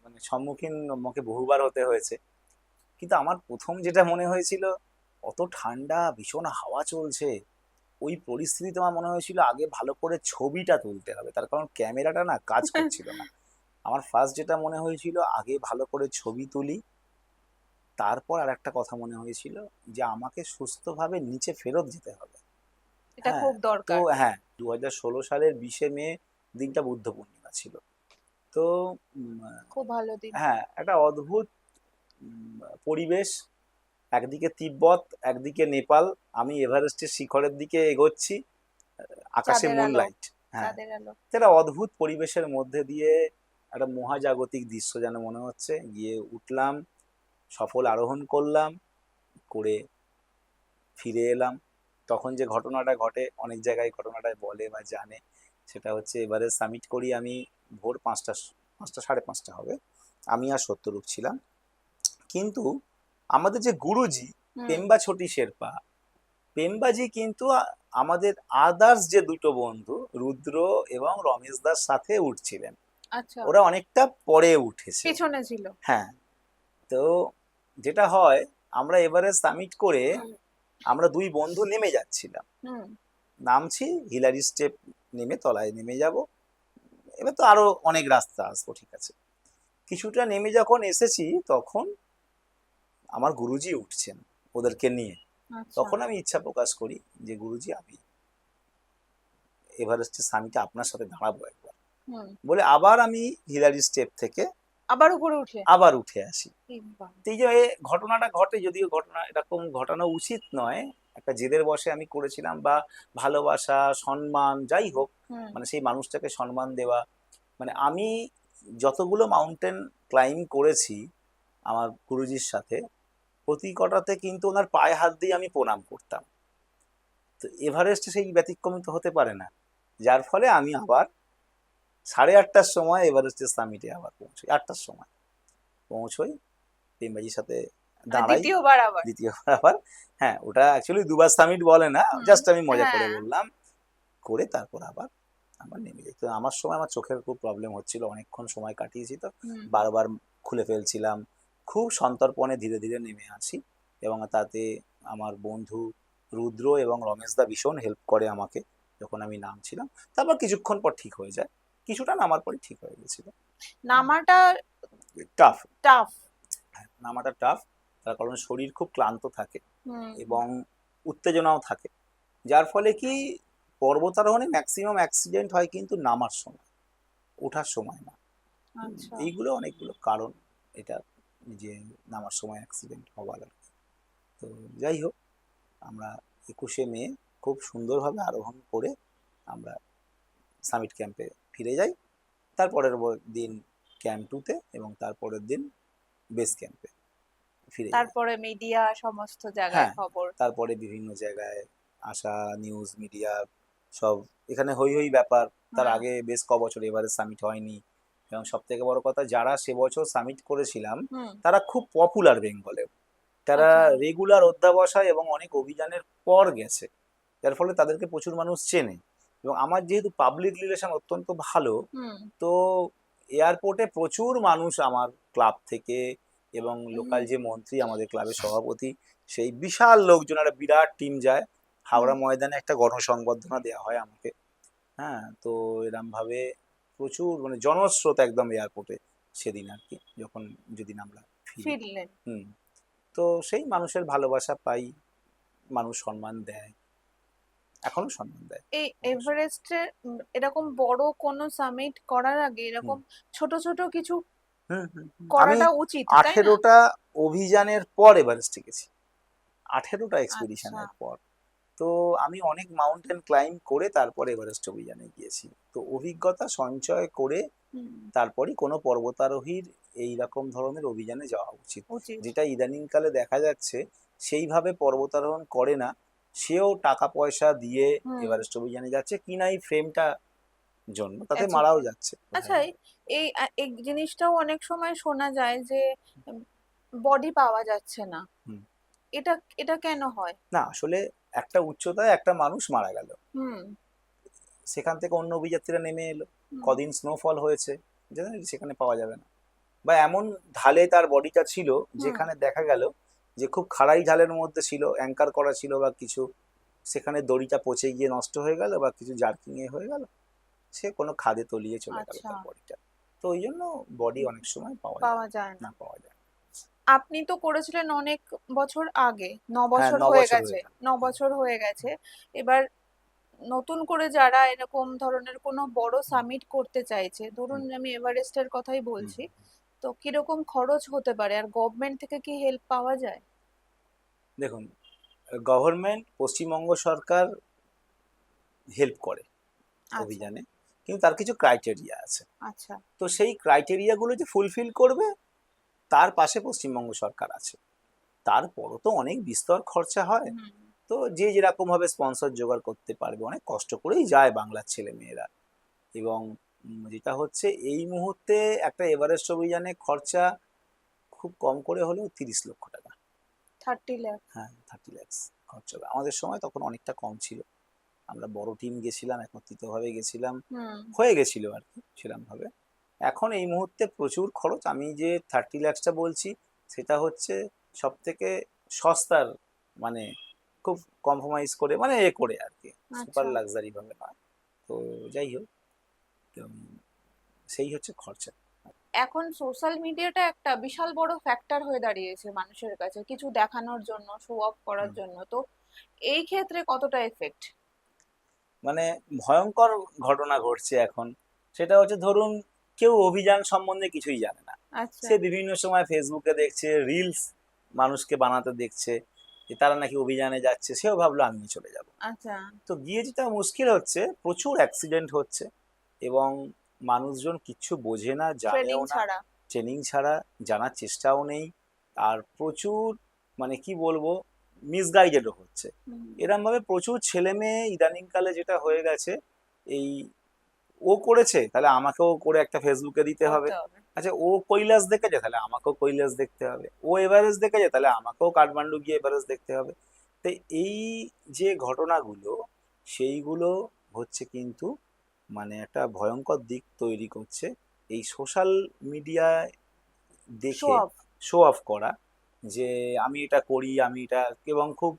মানে সম্মুখীন আমাকে বহুবার হতে হয়েছে, কিন্তু আমার প্রথম যেটা মনে হয়েছিল, অত ঠান্ডা, ভীষণ হাওয়া চলছে, ওই পরিস্থিতিতে আমার মনে হয়েছিল আগে ভালো করে ছবিটা তুলতে হবে, তার কারণ ক্যামেরাটা না কাজ করছিল না। আমার ফার্স্ট যেটা মনে হয়েছিল আগে ভালো করে ছবি তুলি, তারপর আর একটা কথা মনে হয়েছিল যে আমাকে সুস্থভাবে নিচে ফেরত যেতে হবে। এটা হ্যাঁ, খুব তো দরকার। হ্যাঁ, 2016 সালের 20শে মে দিনটা বুদ্ধ পূর্ণিমা ছিল। তো খুব ভালো দিন। হ্যাঁ, একটা অদ্ভুত পরিবেশ, একদিকে তিব্বত, একদিকে নেপাল, আমি এভারেস্টের শিখরের দিকে এগোচ্ছি, আকাশে চাঁদের আলো, মুনলাইট। হ্যাঁ, চাঁদের আলো। একটা অদ্ভুত পরিবেশের মধ্যে দিয়ে একটা মহাজাগতিক দৃশ্য যেন মনে হচ্ছে, গিয়ে উঠলাম, সফল আরোহণ করলাম, করে ফিরে এলাম। তখন যে ঘটনাটা ঘটে, অনেক জায়গায় ঘটনাটা বলে বা জানে, সেটা হচ্ছে এবারে সামিট করি আমি ভোর 5টা, 5টা সাড়ে 5টা হবে, আমি আর সত্যরূপ ছিলাম। কিন্তু আমাদের যে গুরুজি হুম, পেম্বা ছোটি শেরপা, পেম্বাজি কিন্তু আমাদের আদার্স যে দুটো বন্ধু রুদ্র এবং রমেশ দার সাথে উঠছিলেন, আচ্ছা, ওরা অনেকটা পরে উঠেছে। পিছনে ছিল। হ্যাঁ, তো যেটা হয়, আমরা এবারে সামিট করে আমরা দুই বন্ধু নেমে যাচ্ছিলাম, হুম, নামছি, হিলারি স্টেপ নেমে তলায় নেমে যাব, এবার তো আরো অনেক রাস্তা আসবো, ঠিক আছে। কিছুটা নেমে যখন এসেছি তখন আমার গুরুজি উঠছেন ওদেরকে নিয়ে, আচ্ছা, তখন আমি ইচ্ছা প্রকাশ করি যে গুরুজি আমি এভারেস্টের সামিটে আপনার সাথে দাঁড়াবো একবার, হুম। বলে আবার আমি হিলারি স্টেপ থেকে আবার উপরে উঠে। আবার উঠে আসি। এই বাবা। তো এই যে ঘটনাটা ঘটে, যদিও ঘটনা এরকম ঘটানো উচিত নয়, একটা জেদের বশে আমি করেছিলাম, বা ভালোবাসা, সম্মান, যাই হোক, হুম, মানে সেই মানুষটাকে সম্মান দেওয়া, মানে আমি যতগুলো মাউন্টেন ক্লাইম্ব করেছি আমার গুরুজির সাথে, প্রতি কটাতে কিন্তু ওনার পায়ে হাত দিয়ে আমি প্রণাম করতাম। তো এভারেস্টে সেই ব্যতিক্রম তো হতে পারে না, যার ফলে আমি আবার 8:30টার সময় এভারেস্টের সামিটে আবার পৌঁছই, 8টার সময় পৌঁছই, পেম্বাজির সাথে মানে দাঁড়াই দ্বিতীয়বার আবার। দ্বিতীয়বার আবার। হ্যাঁ, ওটা অ্যাকচুয়ালি দুবার সামিট বলে না, হুম, জাস্ট আমি মজা করে হ্যাঁ, বললাম, করে তারপর আবার আমার নেমে যাই। তো আমার সময় আমার চোখের খুব প্রবলেম হচ্ছিল, অনেকক্ষণ সময় কাটিয়েছি তো, হুম, বারবার খুলে ফেলছিলাম, খুব সন্তর্পণে ধীরে ধীরে নেমে আসি এবং তাতে আমার বন্ধু রুদ্র এবং রমেশ দা ভীষণ হেল্প করে আমাকে যখন আমি নামছিলাম, তারপর কিছুক্ষণ পর ঠিক হয়ে যায়। কিছুটা নামার পরে ঠিক হয়ে গেছিল। নামাটা টাফ, টাফ। নামাটা টাফ, তার কারণ শরীর খুব ক্লান্ত থাকে হুম। এবং উত্তেজনাও থাকে, যার ফলে কি পর্বতারোহণে ম্যাক্সিমাম অ্যাক্সিডেন্ট হয় কিন্তু নামার সময়, ওঠার সময় না। আচ্ছা। এইগুলো অনেকগুলো কারণ এটা, যে নামার সময় অ্যাক্সিডেন্ট হওয়ার আর কি। তো যাই হোক, আমরা 21শে মে খুব সুন্দরভাবে আরোহণ করে আমরা সামিট ক্যাম্পে ফিরে যাই। তারপরের দিন ক্যাম্প 2-তে এবং তারপরের দিন বেস ক্যাম্পে ফিরে যাই। তারপরে মিডিয়া সমস্ত জায়গায় হ্যাঁ, খবর। তারপরে বিভিন্ন জায়গায় আসা, নিউজ মিডিয়া সব, এখানে হই হই ব্যাপার। তার হুম। আগে বেশ কবছর এভারেস্ট সামিট হয়নি, এবং সব থেকে বড় কথা, যারা সে বছর সামিট করেছিলাম হুম। তারা খুব পপুলার বেঙ্গলে, তারা আচ্ছা। রেগুলার অধ্যাবসায় এবং অনেক অভিযানের পর গেছে, যার ফলে তাদেরকে প্রচুর মানুষ চেনে। এবং আমার যেহেতু পাবলিক রিলেশন অত্যন্ত ভালো, হুম। তো এয়ারপোর্টে প্রচুর মানুষ আমার ক্লাব থেকে, এবং লোকাল হুম। যে মন্ত্রী, আমাদের ক্লাবের সভাপতি, সেই বিশাল লোকজন, একটা বিরাট টিম যায়। হুম। হাওড়া ময়দানে একটা গণসংবর্ধনা দেওয়া হয় আমাকে। হ্যাঁ, তো এরম ভাবে প্রচুর মানে জনস্রোত একদম এয়ারপোর্টে সেদিন আর কি, যখন যেদিন আমরা ফিরি। ফিরলেন। হুম। তো সেই মানুষের ভালোবাসা পাই, মানুষ সম্মান দেয়, এখনো সম্মান দেয় এই অবশ্যই। এভারেস্টের এরকম বড় কোনো সামিট করার আগে হুম এরকম ছোট ছোট কিছু হুম হুম হুম। আমি করাটা উচিত, তাই না? 18টা অভিযানের পর এভারেস্টে গেছি, 18টা আচ্ছা। এক্সপিডিশনের পর। তো আমি অনেক মাউন্টেন ক্লাইম্ব করে তারপর এভারেস্ট অভিযানে গিয়েছি, তো অভিজ্ঞতা সঞ্চয় করে হুম। তারপরই কোনো পর্বতারোহীর এই রকম ধরনের অভিযানে যাওয়া উচিত। উচিত। যেটা ইদানিংকালে দেখা যাচ্ছে, সেইভাবে পর্বতারোহণ করে না, সেও টাকা পয়সা দিয়ে হুম। এভারেস্ট অভিযানে যাচ্ছে কিনা এই ফ্রেমটা জন্য, তাতে অ্যাচিভ মারাও করে। যাচ্ছে আচ্ছা, কোথায় কোথায়। এই জিনিসটাও অনেক সময় শোনা যায় যে বডি পাওয়া যাচ্ছে না। হুম। এটা এটা কেন হয়? না, আসলে একটা উচ্চতায় একটা মানুষ মারা গেল, হুম। সেখান থেকে অন্য অভিযাত্রীরা নেমে এলো, হুম। কদিন স্নোফল হয়েছে, সেখানে পাওয়া যাবে না। বা এমন ঢালে তার বডিটা ছিল হুম। যেখানে দেখা গেল যে খুব খাড়াই ঢালের মধ্যে ছিল, অ্যাঙ্কার করা ছিল বা কিছু, সেখানে দড়িটা পচে গিয়ে নষ্ট হয়ে গেল বা কিছু জার্কিং এ হয়ে গেল, সে কোনো খাদে তলিয়ে চলে গেল আচ্ছা। তার বডিটা। তো ওই জন্য বডি অনেক সময় পাওয়া যায় পাওয়া যায় না, না। পাওয়া যায় না। আপনি তো করেছিলেন অনেক বছর আগে, হ্যাঁ, 9 বছর হয়ে 9 বছর গেছে। হয়ে গেল। 9 বছর হয়ে গেছে। এবার নতুন করে যারা এরকম ধরনের কোনো বড় হুম, সামিট করতে চাইছে, ধরুন হুম, আমি এভারেস্টের কথাই হুম, বলছি, হুম। তো কিরকম খরচ হতে পারে আর গভর্নমেন্ট থেকে কি হেল্প পাওয়া যায়? দেখুন, গভর্নমেন্ট, পশ্চিমবঙ্গ সরকার হেল্প করে আচ্ছা। অভিযানে, কিন্তু তার কিছু ক্রাইটেরিয়া আছে। আচ্ছা। তো সেই ক্রাইটেরিয়াগুলো যে ফুলফিল করবে, তার পাশে পশ্চিমবঙ্গ সরকার আছে। তারপরও তো অনেক বিস্তর খরচা হয়। হুম। তো যে যেরকম ভাবে স্পন্সর জোগাড় করতে পারবে, অনেক কষ্ট করেই যায় বাংলার ছেলে মেয়েরা। এবং যেটা হচ্ছে, এই মুহূর্তে একটা এভারেস্ট অভিযানে খরচা খুব কম করে হলেও 30 লক্ষ টাকা। 30 লাখ। হ্যাঁ, 30 lakhs খরচা হবে। আমাদের সময় তখন অনেকটা কম ছিল, আমরা বড় টিম গেছিলাম, একত্রিত ভাবে গেছিলাম, হুম। হয়ে গেছিল আর কি সেরকম ভাবে। এখন এই মুহূর্তে প্রচুর খরচ। আমি যে 30 lakhsটা বলছি, সেটা হচ্ছে সব থেকে সস্তার, মানে খুব কম্প্রোমাইজ করে, মানে এ করে আর কি, সুপার আচ্ছা। লাক্সারি ভাবে নয়। তো যাই হোক, তো সেই হচ্ছে খরচা। এখন সোশ্যাল মিডিয়াটা একটা বিশাল বড় ফ্যাক্টর হয়ে দাঁড়িয়েছে মানুষের কাছে, কিছু দেখানোর জন্য, শো অফ করার হুম। জন্য। তো এই ক্ষেত্রে কতটা এফেক্ট? মানে ভয়ঙ্কর ঘটনা ঘটছে এখন, সেটা হচ্ছে, ধরুন কেউ অভিযান সম্বন্ধে কিছুই জানে না, আচ্ছা। সে বিভিন্ন সময় ফেসবুকে দেখছে, রিলস মানুষকে বানাতে দেখছে যে তারা নাকি অভিযানে যাচ্ছে, সেও ভাবলো আমিও চলে যাব। আচ্ছা। তো গিয়ে যেটা মুশকিল হচ্ছে, প্রচুর অ্যাক্সিডেন্ট হচ্ছে, এবং মানুষজন কিচ্ছু বোঝে না, ট্রেনিং জানেও না, ছাড়া। ট্রেনিং ছাড়া, জানার চেষ্টাও নেই। আর প্রচুর, মানে কি বলবো, মিসগাইডেডও হচ্ছে। হুম। এরম ভাবে প্রচুর ছেলে মেয়ে ইদানিংকালে যেটা হয়ে গেছে, এই ও করেছে তাহলে আমাকেও করে একটা ফেসবুকে দিতে হবে। করতে হবে। আচ্ছা, ও কৈলাস দেখেছে তাহলে আমাকেও কৈলাস দেখতে হবে, ও এভারেস্ট দেখেছে তাহলে আমাকেও কাঠমান্ডু গিয়ে এভারেস্ট দেখতে হবে। তো এই যে ঘটনাগুলো, সেইগুলো হচ্ছে কিন্তু, মানে একটা ভয়ঙ্কর দিক তৈরি করছে এই সোশ্যাল মিডিয়ায় শো দেখে, অফ। শো অফ করা, যে আমি এটা করি, আমি এটা, এবং খুব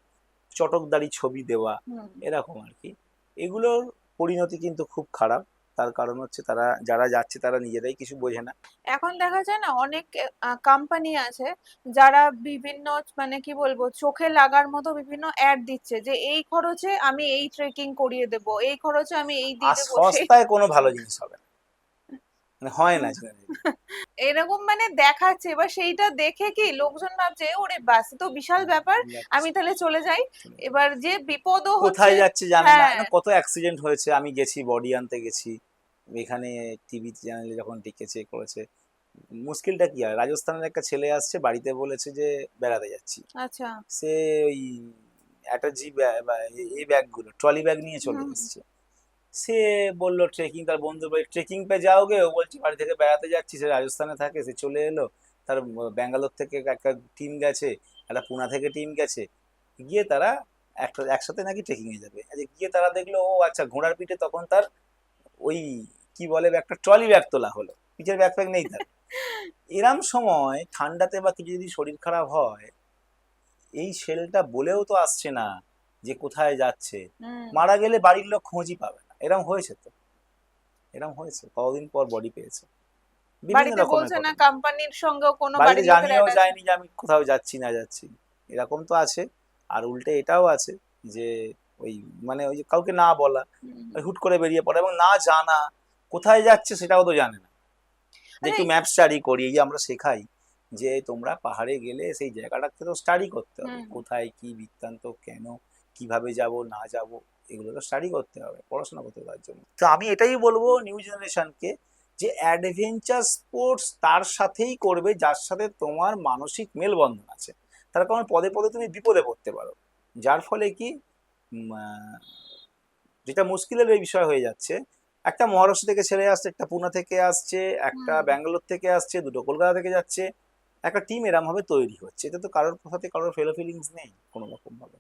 চটকদারি ছবি দেওয়া, হুম। এরকম আর কি। এগুলোর পরিণতি কিন্তু খুব খারাপ। তার কারণ হচ্ছে তারা যারা যাচ্ছে তারা নিজেরাই কিছু বোঝে না। এখন দেখা যায় না অনেক কোম্পানি আছে যারা বিভিন্ন মানে কি বলবো চোখে লাগার মতো বিভিন্ন অ্যাড দিচ্ছে যে এই খরচে আমি এই ট্রেকিং করিয়ে দেবো, এই খরচে আমি এই দিয়ে আর দেবো সেই সস্তায় কোনো ভালো জিনিস হবে না, মানে হয় না জেনারেলি। এরকম মানে দেখাচ্ছে। এবার সেইটা দেখে কি লোকজন ভাবছে ওরে বাস তো বিশাল ব্যাপার, আমি তাহলে চলে যাই। এবার যে বিপদও হচ্ছে। কোথায় যাচ্ছে জানে না, হ্যাঁ। না কত অ্যাক্সিডেন্ট হয়েছে। আমি গেছি বডি আনতে গেছি, এখানে টিভি চ্যানেলে যখন ডেকেছে করেছে। মুশকিলটা কি হয়, রাজস্থানের একটা ছেলে আসছে বাড়িতে, বলেছে যে বেড়াতে যাচ্ছি। আচ্ছা। সে ওই একটা এই ব্যাগগুলো ট্রলি ব্যাগ নিয়ে চলে হুম। এসছে। সে বললো ট্রেকিং, তার বন্ধু বলে ট্রেকিং পে যাওগে, ও বলছি বাড়ি থেকে বেড়াতে যাচ্ছি। সে রাজস্থানে থাকে, সে চলে এলো। তার ব্যাঙ্গালোর থেকে একটা টিম গেছে, একটা পুনা থেকে টিম গেছে, গিয়ে তারা একটা একসাথে নাকি ট্রেকিং এ যাবে। আচ্ছা, গিয়ে তারা দেখলো ও আচ্ছা ঘোড়ার পিঠে, তখন তার ওই কি বলে একটা ট্রলি ব্যাগ তোলা হলো, পিঠের ব্যাকপ্যাক নেই তার। এরম সময় ঠান্ডাতে বা কিছু যদি শরীর খারাপ হয়, এই ছেলেটা বলেও তো আসছে না যে কোথায় যাচ্ছে, হুম। মারা গেলে বাড়ির লোক খোঁজই পাবে না। এরম হয়েছে তো, এরম হয়েছে, কতদিন পর বডি পেয়েছে। বিভিন্ন বাড়িতে রকমের বলছে না ঘটনা, কোম্পানির সঙ্গেও কোনো বাড়িতে বাড়ির লোকের জানিয়েও অ্যাটাচ। যায়নি যে আমি কোথাও যাচ্ছি না যাচ্ছি, এরকম তো আছে। আর উল্টে এটাও আছে যে ওই মানে ওই যে কাউকে না বলা, ওই হুট করে বেরিয়ে পড়া এবং না জানা কোথায় যাচ্ছে সেটাও তো জানে না। যে আরে। একটু ম্যাপ স্টাডি করি, এই যে আমরা শেখাই যে তোমরা পাহাড়ে গেলে সেই জায়গাটাকে তো স্টাডি করতে হবে, হুম। কোথায় কি বৃত্তান্ত, কেন কিভাবে যাব না যাব, এগুলো তো স্টাডি করতে হবে, পড়াশোনা করতে হবে। তার জন্য তো আমি এটাই বলবো নিউ জেনারেশনকে, যে অ্যাডভেঞ্চার স্পোর্টস তার সাথেই করবে যার সাথে তোমার মানসিক মেলবন্ধন আছে। তার কারণ পদে পদে তুমি বিপদে পড়তে পারো, যার ফলে কি যেটা মুশকিলের এই বিষয় হয়ে যাচ্ছে, একটা মহারাষ্ট্র থেকে ছেড়ে আসছে, একটা পুনা থেকে আসছে, একটা হুম। ব্যাঙ্গালোর থেকে আসছে, দুটো কলকাতা থেকে যাচ্ছে, একটা টিম এরম ভাবে তৈরি হচ্ছে। এটা তো কারোর সাথে কারোর ফেলো ফিলিংস নেই কোনো রকম ভাবে।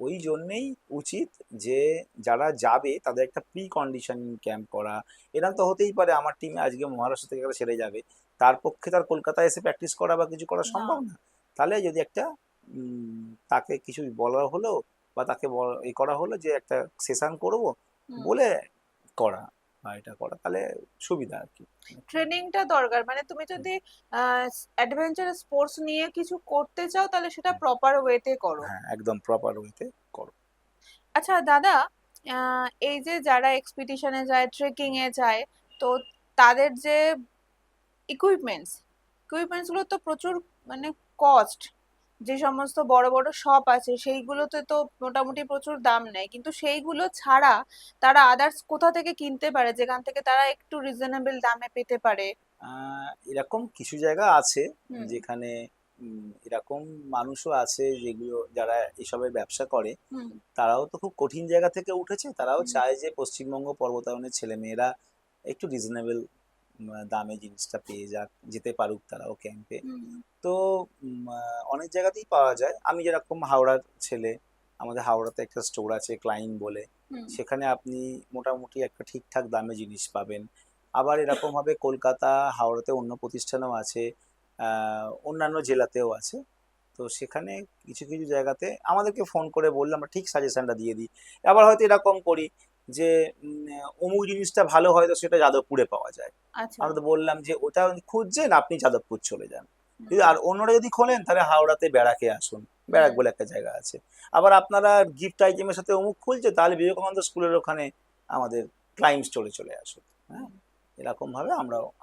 ওই জন্যেই উচিত যে যারা যাবে তাদের একটা প্রি কন্ডিশনিং ক্যাম্প করা। এরকম তো হতেই পারে আমার টিমে আজকে মহারাষ্ট্র থেকে একটা ছেড়ে যাবে, তার পক্ষে তার কলকাতায় এসে প্র্যাকটিস করা বা কিছু করা না। সম্ভব না। তাহলে যদি একটা তাকে কিছু বলা হলো বা তাকে এই করা হলো যে একটা সেশন করব হুম। বলে করা, বা এটা করা, তাহলে সুবিধা আর কি। ট্রেনিংটা দরকার, মানে তুমি যদি অ্যাডভেঞ্চার স্পোর্টস নিয়ে কিছু করতে চাও তাহলে সেটা প্রপার ওয়েতে করো। হ্যাঁ, একদম প্রপার ওয়েতে করো। আচ্ছা দাদা, এই যে যারা এক্সপিডিশনে যায় ট্রেকিং এ যায়, তো তাদের যে ইকুইপমেন্টস ইকুইপমেন্টস গুলো তো প্রচুর মানে কস্ট। যে সমস্ত বড় বড় শপ আছে সেইগুলোতে তো মোটামুটি প্রচুর দাম নেয়, কিন্তু সেইগুলো ছাড়া তারা আদার্স কোথা থেকে কিনতে পারে যেখান থেকে তারা একটু রিজনেবল দামে পেতে পারে? এরকম কিছু জায়গা আছে হুম। যেখানে এরকম মানুষও আছে যেগুলো যারা এসবের ব্যবসা করে। হুম। তারাও তো খুব কঠিন জায়গা থেকে উঠেছে, তারাও হুম। চায় যে পশ্চিমবঙ্গ পর্বতারণের ছেলেমেয়েরা একটু রিজনেবল দামে জিনিসটা পেয়ে যাক, যেতে পারুক তারাও ক্যাম্পে। হুম। তো অনেক জায়গাতেই পাওয়া যায়। আমি যেরকম হাওড়ার ছেলে, আমাদের হাওড়াতে একটা স্টোর আছে ক্লাইন বলে, হুম। সেখানে আপনি মোটামুটি একটা ঠিকঠাক দামে জিনিস পাবেন। আবার এরকম ভাবে কলকাতা হাওড়াতে অন্য প্রতিষ্ঠানও আছে, অন্যান্য জেলাতেও আছে। তো সেখানে কিছু কিছু জায়গাতে আমাদেরকে ফোন করে বললে আমরা ঠিক সাজেশনটা দিয়ে দিই। আবার হয়তো এরকম করি যে অমুক জিনিসটা ভালো, হয়তো সেটা যাদবপুরে পাওয়া যায়, আচ্ছা। আমরা তো বললাম যে ওটা খুঁজছেন আপনি যাদবপুর চলে যান। হুম। আর অন্যরা যদি খোলেন তাহলে হাওড়াতে ব্যারাকে আসুন, ব্যারাক হুম। বলে একটা জায়গা আছে। আবার আপনারা গিফট আইটেমের সাথে অমুক খুলছে, তাহলে বিবেকানন্দ স্কুলের ওখানে আমাদের ক্লাইম স্টোরে চলে আসুন। হ্যাঁ, হুম। এরকম ভাবে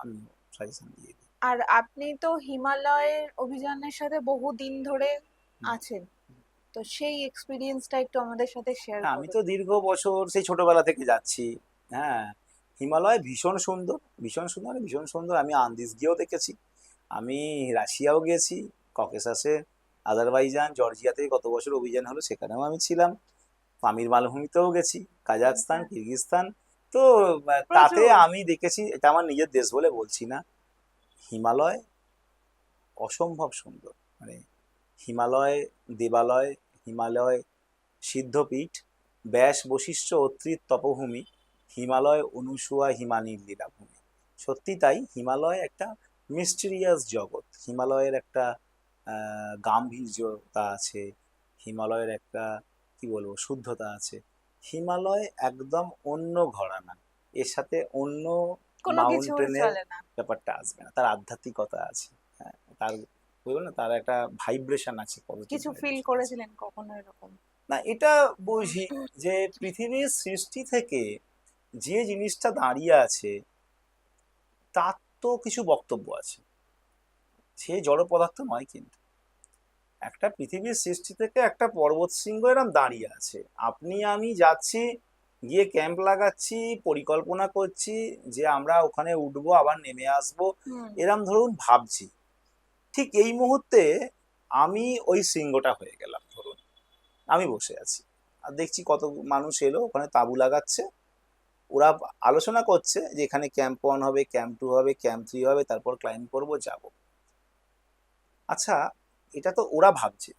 আমি সাজেশন দিয়ে দিই। আর আপনি তো হিমালয়ের অভিযানের সাথে বহুদিন ধরে হুম। আছেন, তো সেই এক্সপিরিয়েন্সটা একটু আমাদের সাথে শেয়ার হ্যাঁ, আমি করুন। তো দীর্ঘ বছর সেই ছোটবেলা থেকে যাচ্ছি। হ্যাঁ, হিমালয় ভীষণ সুন্দর, ভীষণ সুন্দর, মানে ভীষণ সুন্দর। আমি আন্দিজ গিয়েও দেখেছি, আমি রাশিয়াও গেছি, ককেসাসে, আজারবাইজান, জর্জিয়াতে গত বছর অভিযান হলো সেখানেও আমি ছিলাম, পামির মালভূমিতেও গেছি, কাজাখস্তান, আচ্ছা। কিরগিজস্তান। তো তাতে প্রচুর। আমি দেখেছি, এটা আমার নিজের দেশ বলে বলছি না, হিমালয় অসম্ভব সুন্দর। মানে হিমালয় দেবালয়, হিমালয় সিদ্ধপীঠ, ব্যাস বশিষ্ঠ অত্রিত তপভূমি, হিমালয় অনুসুয়া হিমানীর লীলাভূমি। সত্যি তাই, হিমালয় একটা মিস্টিরিয়াস জগৎ। হিমালয়ের একটা গাম্ভীর্যতা আছে, হিমালয়ের একটা কি বলবো শুদ্ধতা আছে। হিমালয় একদম অন্য ঘরানা। এর সাথে অন্য কোনো কিছু মাউন্টেনের চলে না। ব্যাপারটা আসবে না। তার আধ্যাত্মিকতা আছে। হ্যাঁ, তার বলবো না, তার একটা ভাইব্রেশন আছে, পজিটিভ কিছু ফিল ভাইব্রেশন আছে। করেছিলেন কখনো এরকম? না, এটা বুঝি যে পৃথিবীর সৃষ্টি থেকে যে জিনিসটা দাঁড়িয়ে আছে তার তো কিছু বক্তব্য আছে। সে জড় পদার্থ নয় কিন্তু। একটা পৃথিবীর সৃষ্টি থেকে একটা পর্বত শৃঙ্গ এরম দাঁড়িয়ে আছে, আপনি আমি যাচ্ছি, গিয়ে ক্যাম্প লাগাচ্ছি, পরিকল্পনা করছি যে আমরা ওখানে উঠবো আবার নেমে আসবো, হুম। এরম ধরুন ভাবছি। ঠিক এই মুহূর্তে আমি ওই শৃঙ্গটা হয়ে গেলাম। ধরুন আমি বসে আছি আর দেখছি কত মানুষ এলো, ওখানে তাঁবু লাগাচ্ছে, ওরা আলোচনা করছে যে এখানে ক্যাম্প 1 হবে, ক্যাম্প 2 হবে, ক্যাম্প 3 হবে, তারপর ক্লাইম্ব করবো, যাব। আচ্ছা, এটা তো ওরা ভাবছে,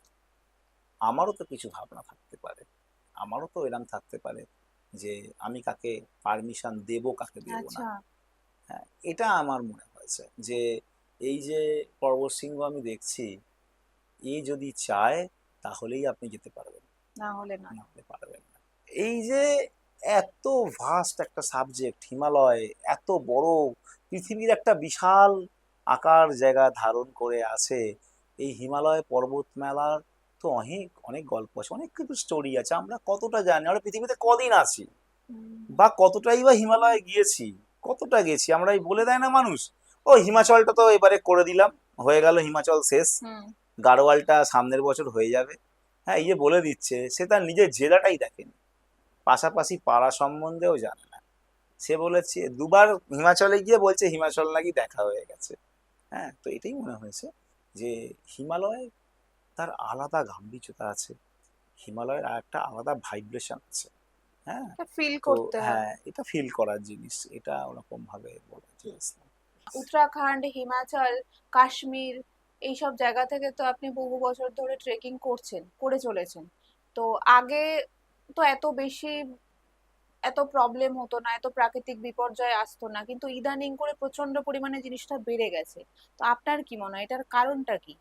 আমারও তো কিছু ভাবনা থাকতে পারে, আমারও তো এরম থাকতে পারে যে আমি কাকে পারমিশন দেব, কাকে দেব না। আচ্ছা। হ্যাঁ, এটা আমার মনে হয়েছে যে এই যে পর্বত শৃঙ্গ আমি দেখছি, এ যদি চায় তাহলেই আপনি যেতে পারবেন, না হলে না। না হলে পারবেন না। এই যে এত ভাস্ট একটা সাবজেক্ট হিমালয়, এত বড়, পৃথিবীর একটা বিশাল আকার জায়গা ধারণ করে আছে, এই হিমালয় পর্বতমালার তো অনেক অনেক গল্প আছে, অনেক কিছু স্টোরি আছে। আমরা কতটা জানি, আমরা পৃথিবীতে কদিন আছি, হুম। বা কতটাই বা হিমালয়ে গিয়েছি, কতটা গেছি আমরা, এই বলে দেয় না মানুষ, ও হিমাচলটা তো এবারে করে দিলাম, হয়ে গেল হিমাচল শেষ, হুম। গাড়োয়ালটা সামনের বছর হয়ে যাবে। হ্যাঁ, এই যে বলে দিচ্ছে, সে তার নিজের জেলাটাই দেখেনি, পাশাপাশি পাড়া সম্বন্ধেও জানে না। সে বলেছে দুবার হিমাচলে গিয়ে বলছে হিমাচল নাকি দেখা হয়ে গেছে। হ্যাঁ, তো এটাই মনে হয়েছে যে হিমালয় তার আলাদা গাম্ভীর্যতা আছে, হিমালয়ের আর একটা আলাদা ভাইব্রেশন আছে। হ্যাঁ, ফিল তো করতে হবে। হ্যাঁ, এটা ফিল করার জিনিস, এটা ওরকম ভাবে বলা জিনিস না। উত্তরাখণ্ড, হিমাচল, কাশ্মীর এইসব জায়গা থেকে তো আপনি বহু বছর ধরে ট্রেকিং করছেন, করে চলেছেন। তো আগে তো এত বেশি এত প্রবলেম হতো না, এত প্রাকৃতিক বিপর্যয় আসতো না, কিন্তু ইদানিং করে প্রচন্ড পরিমাণে জিনিসটা বেড়ে গেছে। তো আপনার কি মনে হয় এটার কারণটা কি?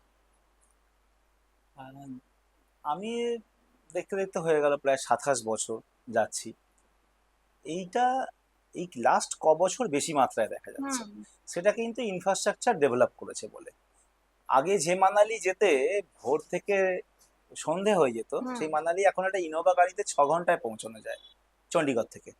আহ, আমি দেখতে দেখতে হয়ে গেল প্রায় 27 বছর যাচ্ছি। এইটা এই লাস্ট বছর বেশি মাত্রায় দেখা যাচ্ছে। হুম। সেটা কিন্তু ইনফ্রাস্ট্রাকচার ডেভেলপ করেছে বলে। আগে যে মানালি যেতে ভোর থেকে সন্ধে হয়ে যেত, হুম। সেই মানালি এখন একটা ইনোভা গাড়িতে 6 ঘন্টায় পৌঁছানো যায় চণ্ডীগড় থেকে।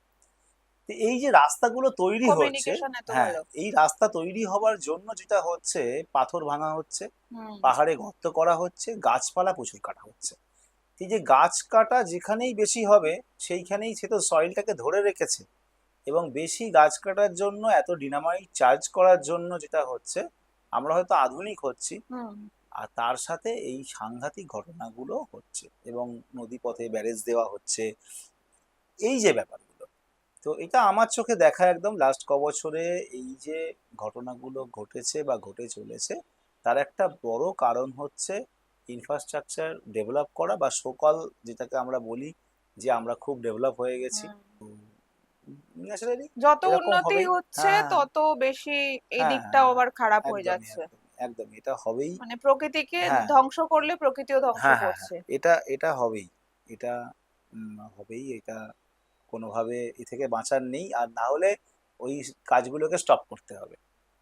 তো এই যে রাস্তাগুলো তৈরি হচ্ছে, কমিউনিকেশন এত হ্যাঁ, ভালো। এই রাস্তা তৈরি হবার জন্য যেটা হচ্ছে, পাথর ভাঙা হচ্ছে, হুম। পাহাড়ে গর্ত করা হচ্ছে, গাছপালা প্রচুর কাটা হচ্ছে। এই যে গাছ কাটা যেখানেই বেশি হবে, সেইখানেই সে তো সয়েলটাকে ধরে রেখেছে, এবং বেশি গাছ কাটার জন্য, এত ডিনামাইট চার্জ করার জন্য যেটা হচ্ছে, আমরা হয়তো আধুনিক হচ্ছি, হুম। আর তার সাথে এই সাংঘাতিক ঘটনাগুলো হচ্ছে, এবং নদীপথে ব্যারেজ দেওয়া হচ্ছে, এই যে ব্যাপারগুলো। তো এটা আমার চোখে দেখা একদম লাস্ট বছরে এই যে ঘটনাগুলো ঘটেছে বা ঘটে চলেছে, তার একটা বড় কারণ হচ্ছে ইনফ্রাস্ট্রাকচার ডেভেলপ করা, বা সকল যেটাকে আমরা বলি যে আমরা খুব ডেভেলপ হয়ে গেছি। হুম। ন্যাচারালি যত এরকম উন্নতি হবেই। হচ্ছে হ্যাঁ, তত বেশি এই হ্যাঁ, দিকটাও হ্যাঁ, আবার খারাপ হয়ে একদমই যাচ্ছে। একদমই একদমই, এটা হবেই। মানে প্রকৃতিকে হ্যাঁ, ধ্বংস করলে প্রকৃতিও ধ্বংস হ্যাঁ, হ্যাঁ, হ্যাঁ, করছে। এটা এটা হবেই, এটা হবেই, এটা কোনোভাবে এ থেকে বাঁচার নেই, আর না হলে ওই কাজগুলোকে স্টপ করতে হবে।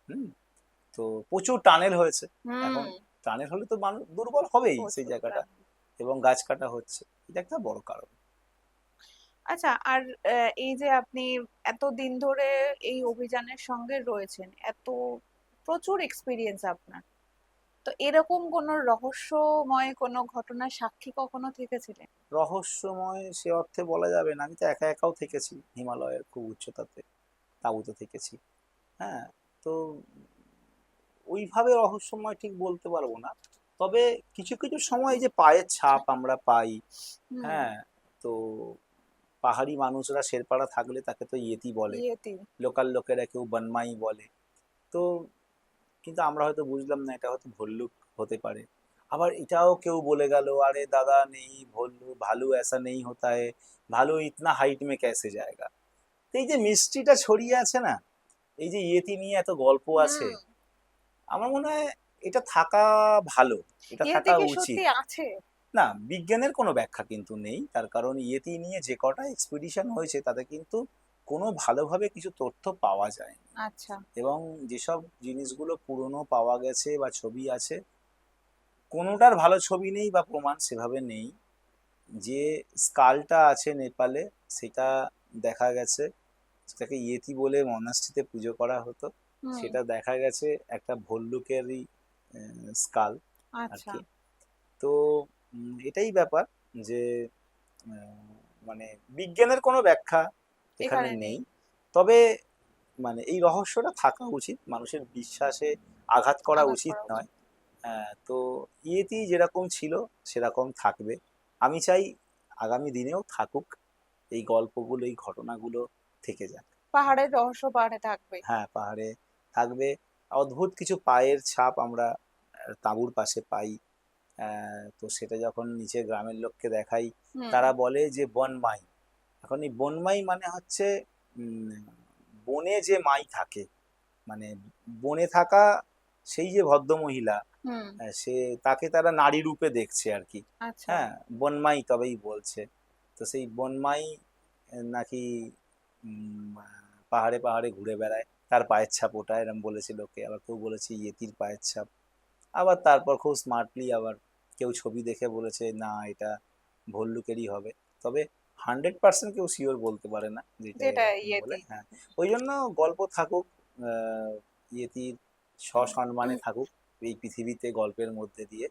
হুম, তো প্রচুর টানেল হয়েছে হুম। এখন, টানেল হলে তো মানুষ দুর্বল হবেই সেই প্রচুর জায়গাটা, প্রাণ। এবং গাছ কাটা হচ্ছে, এটা একটা বড় কারণ। আচ্ছা, আর এই যে আপনি এতদিন ধরে এই অভিযানের সঙ্গে রয়েছেন, এত প্রচুর এক্সপিরিয়েন্স আপনার, তো এরকম কোনো রহস্যময় কোনো ঘটনার সাক্ষী কখনো থেকেছিলেন? রহস্যময় সে অর্থে বলা যাবে না, আমি তো একা একাও থেকেছি হিমালয়ের খুব উচ্চতাতে, তাঁবুতে থেকেছি। হ্যাঁ, তো ওইভাবে রহস্যময় ঠিক বলতে পারবো না, তবে কিছু কিছু সময় যে পায়ের ছাপ আমরা পাই। হুম। হ্যাঁ, তো পাহাড়ি মানুষরা, শেরপাড়া থাকলে তাকে তো ইয়েতি বলে, ইয়েতি। লোকাল লোকেরা কেউ বনমাই বলে। তো কিন্তু আমরা হয়তো বুঝলাম না এটা হয়তো ভল্লুক হতে পারে। আবার এটাও কেউ বলে গেল, আরে দাদা নেই ভল্লুক, ভালু ऐसा नहीं होता है, ভালু ইতনা হাইট में कैसे जाएगा। তো এই যে মিস্ট্রিটা ছড়িয়ে আছে না, এই যে ইয়েতি নিয়ে এত গল্প আছে, হুম। আমার মনে হয় এটা থাকা ভালো, এটা ইয়েতি থাকা কি উচিত। সত্যি আছে? না, বিজ্ঞানের কোনো ব্যাখ্যা কিন্তু নেই, তার কারণ ইয়েতি নিয়ে যে কটা এক্সপিডিশন হয়েছে তাতে কিন্তু কোনো ভালোভাবে কিছু তথ্য পাওয়া যায় না। আচ্ছা। এবং যেসব জিনিসগুলো পুরনো পাওয়া গেছে বা ছবি আছে, কোনোটার ভালো ছবি নেই বা প্রমাণ সেভাবে নেই। যে স্কালটা আছে নেপালে, সেটা দেখা গেছে, সেটাকে ইয়েতি বলে মনাস্ট্রিতে পুজো করা হতো। হুম। সেটা দেখা গেছে একটা ভল্লুকেরই স্কাল আর আচ্ছা। কি। তো এটাই ব্যাপার যে আহ, মানে বিজ্ঞানের কোনো ব্যাখ্যা এখানে এখানে নেই। নেই। তবে মানে এই রহস্যটা থাকা উচিত, মানুষের বিশ্বাসে আঘাত করা আঘাত উচিত করা নয়। উচিত। তো ইয়েতি যেরকম ছিল সেরকম থাকবে। আমি চাই আগামী দিনেও থাকুক, এই গল্পগুলো, এই ঘটনাগুলো থেকে যাক। পাহাড়ের রহস্য পাহাড়ে থাকবে। হ্যাঁ, পাহাড়ে থাকবে। অদ্ভুত কিছু পায়ের ছাপ আমরা তাঁবুর পাশে পাই। তো সেটা যখন নিচে গ্রামের লোককে দেখাই, হুম। তারা বলে যে বনমাই। এখন এই বনমাই মানে হচ্ছে উম, বনে যে মাই থাকে, মানে বনে থাকা সেই যে ভদ্রমহিলা, হুম। সে, তাকে তারা নারী রূপে দেখছে আর কি। আচ্ছা। হ্যাঁ, বনমাই তবেই বলছে। তো সেই বনমাই নাকি পাহাড়ে পাহাড়ে ঘুরে বেড়ায়, তার পায়ের ছাপ ওটা, এরম বলেছে লোকে। আবার কেউ বলেছে ইয়েতির পায়ের ছাপ। আবার তারপর খুব স্মার্টলি আবার কেউ ছবি দেখে বলেছে না, এটা ভল্লুকেরই হবে। তবে 100% কেউ শিওর বলতে পারে না যে এটা যেটা এরকম বলে। ইয়েতি। হ্যাঁ, ওই জন্য গল্প থাকুক, ইয়েতির সসম্মানে থাকুক এই পৃথিবীতে গল্পের মধ্যে দিয়ে।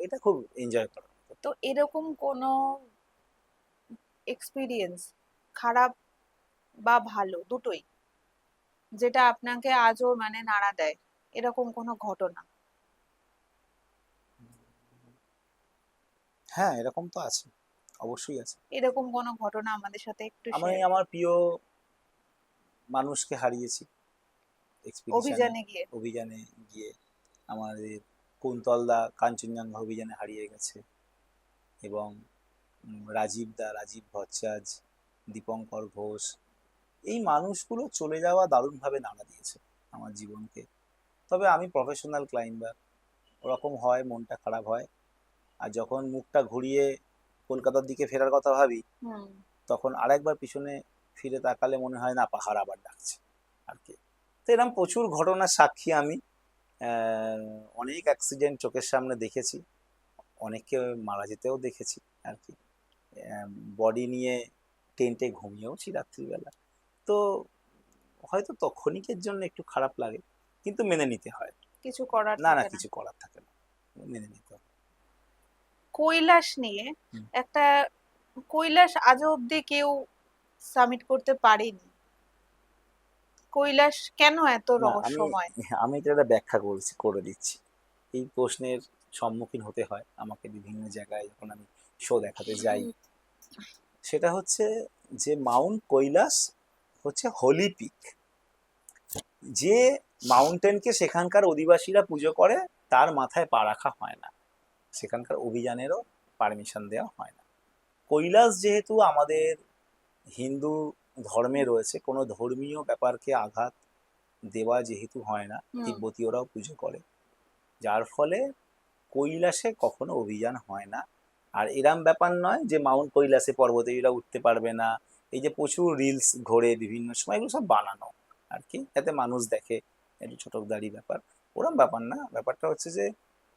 এটা খুব এনজয় করা হতো। তো এরকম কোনো এক্সপিরিয়েন্স, খারাপ বা ভালো দুটোই, যেটা আপনাকে আজও মানে নাড়া দেয়, এরকম কোনো ঘটনা? হ্যাঁ, এরকম তো আছে, অবশ্যই আছে। এরকম কোনো ঘটনা আমাদের সাথে একটু আমি শেয়ার আমার করুন। প্রিয় মানুষকে হারিয়েছি এক্সপিডিশনে, অভিযানে গিয়ে? অভিযানে গিয়ে। আমাদের কুন্তলদা কাঞ্চনজঙ্ঘা অভিযানে হারিয়ে গেছে। এবং রাজীব দা, রাজীব ভট্টাচার্য, দীপঙ্কর ঘোষ, এই মানুষগুলো চলে যাওয়া দারুণভাবে নাড়া দিয়েছে আমার জীবনকে। তবে আমি প্রফেশনাল ক্লাইম্বার, ওরকম হয়, মনটা খারাপ হয়। আর যখন মুখটা ঘুরিয়ে কলকাতার দিকে ফেরার কথা ভাবি, হুম। তখন আরেকবার পিছনে ফিরে তাকালে মনে হয় না, পাহাড় আবার ডাকছে আর কি। তো এরকম প্রচুর ঘটনার সাক্ষী আমি। অনেক অ্যাক্সিডেন্ট চোখের সামনে দেখেছি, অনেককে মারা যেতেও দেখেছি আর কি। বডি নিয়ে টেন্টে ঘুমিয়েওছি রাত্রিবেলা। তো হয়তো ক্ষণিকের জন্য একটু খারাপ লাগে, কিন্তু মেনে নিতে হয়। কিছু করার না না, থাকে না। কিছু করার থাকে না, মেনে নিতে হয়। কৈলাস নিয়ে হুম। একটা, কৈলাস আজও অব্দি কেউ সামিট করতে পারেনি। কৈলাস কেন এত না, আমি রহস্যময়? আমি এটা একটা ব্যাখ্যা করে দিচ্ছি। এই প্রশ্নের সম্মুখীন হতে হয় আমাকে বিভিন্ন জায়গায় যখন আমি শো দেখাতে যাই। সেটা হচ্ছে যে মাউন্ট কৈলাস হচ্ছে হোলি পিক। যে মাউন্টেনকে সেখানকার অধিবাসীরা পুজো করে, তার মাথায় পা রাখা হয় না, সেখানকার অভিযানেরও পারমিশন দেওয়া হয় না। কৈলাস যেহেতু আমাদের হিন্দু ধর্মে রয়েছে, কোনো ধর্মীয় ব্যাপারকে আঘাত দেওয়া যেহেতু হয় না, হুম। তিব্বতীয়রাও পুজো করে, যার ফলে কৈলাসে কখনো অভিযান হয় না। আর এরম ব্যাপার নয় যে মাউন্ট কৈলাসে পর্বতীরা উঠতে পারবে না। এই যে প্রচুর রিলস ঘোরে বিভিন্ন সময়, এগুলো সব বানানো আর কি, যাতে মানুষ দেখে, একটু ছোটকদারি ব্যাপার। ওরম ব্যাপার না, ব্যাপারটা হচ্ছে যে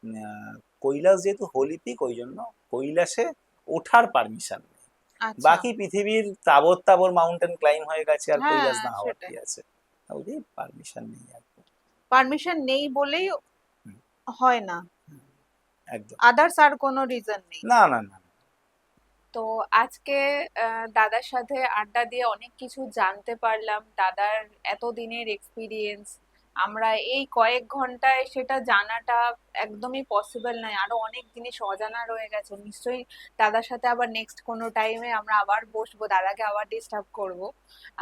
আহ, কৈলাস যেহেতু হোলি পিক, ওই জন্য কৈলাসে ওঠার পারমিশন নেই। আচ্ছা। বাকি পৃথিবীর তাবর তাবর মাউন্টেন ক্লাইম হয়ে গেছে, আর কৈলাস হ্যাঁ, না হওয়ার কি সেটাই। আছে? ওই পারমিশন নেই আর কি। পারমিশন নেই বলেই হুম, হয় না, হুম, একদম। আদার্স আর কোনো রিজন নেই? না না না। তো আজকে দাদার সাথে আড্ডা দিয়ে অনেক কিছু জানতে পারলাম, দাদার এতদিনের এক্সপিরিয়েন্স। আমরা এই কয়েক ঘন্টায় সেটা জানাটা একদমই পসিবল নয়, আরো অনেক জিনিস অজানা রয়ে গেছে। নিশ্চয়ই দাদার সাথে আবার নেক্সট কোনো টাইমে আমরা আবার বসবো, দাদাকে আবার ডিস্টার্ব করব।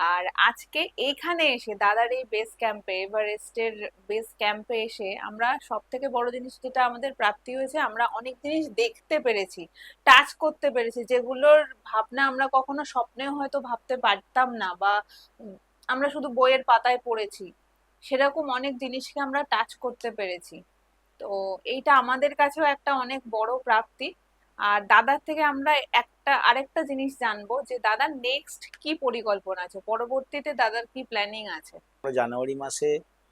আর আজকে এইখানে এসে দাদার এই বেস ক্যাম্পে, এভারেস্টের বেস ক্যাম্পে এসে আমরা সব থেকে বড় জিনিস যেটা আমাদের প্রাপ্তি হয়েছে, আমরা অনেক জিনিস দেখতে পেরেছি, টাচ করতে পেরেছি, যেগুলোর ভাবনা আমরা কখনো স্বপ্নেও হয়তো ভাবতে পারতাম না, বা উম, আমরা শুধু বইয়ের পাতায় পড়েছি, সেরকম অনেক জিনিসকে আমরা টাচ করতে পেরেছি। তো এইটা আমাদের কাছেও একটা অনেক বড় প্রাপ্তি। আর দাদার থেকে আমরা আরেকটা জিনিস জানবো যে দাদার নেক্সট কি পরিকল্পনা আছে, পরবর্তীতে দাদার কি প্ল্যানিং আছে। আমরা জানুয়ারি মাসে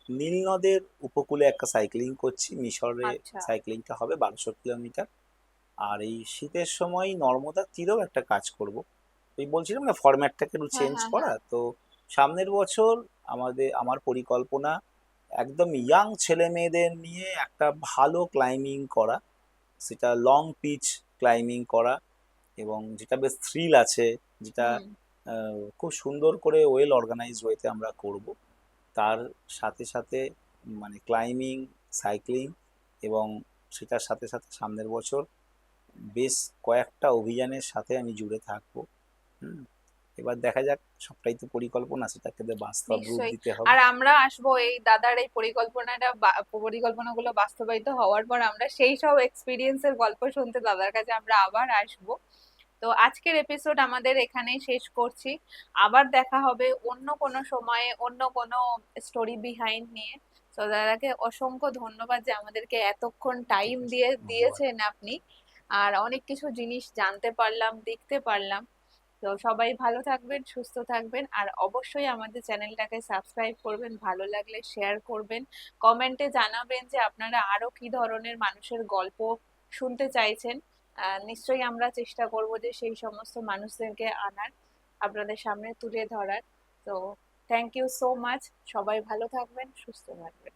নীল নদের উপকূলে একটা সাইক্লিং করছি, মিশরে আচ্ছা। সাইক্লিংটা হবে 1200 কিলোমিটার। আর এই শীতের সময় নর্মদার তীরেও একটা কাজ করব। এই বলছিলাম না ফরম্যাটটাকে একটু হ্যাঁ চেঞ্জ হ্যাঁ করা, হ্যাঁ। তো সামনের বছর আমার পরিকল্পনা একদম ইয়াং ছেলে মেয়েদের নিয়ে একটা ভালো ক্লাইম্বিং করা, সেটা লং পিচ ক্লাইম্বিং করা, এবং যেটা বেশ থ্রিল আছে, যেটা হুম। খুব সুন্দর করে ওয়েল অর্গানাইজ ওয়েতে আমরা করব। তার সাথে সাথে মানে ক্লাইম্বিং, সাইক্লিং, এবং সেটার সাথে সাথে সামনের বছর বেশ কয়েকটা অভিযানের সাথে আমি জুড়ে থাকবো। হুম, এবার দেখা যাক, সবটাই তো পরিকল্পনা, সেটাকে তো বাস্তব রূপ নিশ্চয়ই। দিতে হবে। আর আমরা আসবো এই দাদার এই পরিকল্পনাগুলো বাস্তবায়িত হওয়ার পর, আমরা সেই সব এক্সপিরিয়েন্সের গল্প শুনতে দাদার কাছে আমরা আবার আসবো। তো আজকের এপিসোড আমাদের এখানেই শেষ করছি। আবার দেখা হবে অন্য কোনো সময়ে অন্য কোনো স্টোরি বিহাইন্ড নিয়ে। তো দাদাকে অসংখ্য ধন্যবাদ যে আমাদেরকে এতক্ষণ ঠিক টাইম আছে, দিয়ে ধন্যবাদ। দিয়েছেন আপনি। আর অনেক কিছু জিনিস জানতে পারলাম, দেখতে পারলাম। তো সবাই ভালো থাকবেন, সুস্থ থাকবেন, আর অবশ্যই আমাদের চ্যানেলটাকে সাবস্ক্রাইব করবেন, ভালো লাগলে শেয়ার করবেন, কমেন্টে জানাবেন যে আপনারা আরো কি ধরনের মানুষের গল্প শুনতে চাইছেন। নিশ্চয়ই আমরা চেষ্টা করব যে সেই সমস্ত মানুষদেরকে আনার, আপনাদের সামনে তুলে ধরার। তো থ্যাংক ইউ সো মাচ। সবাই ভালো থাকবেন, সুস্থ থাকবেন।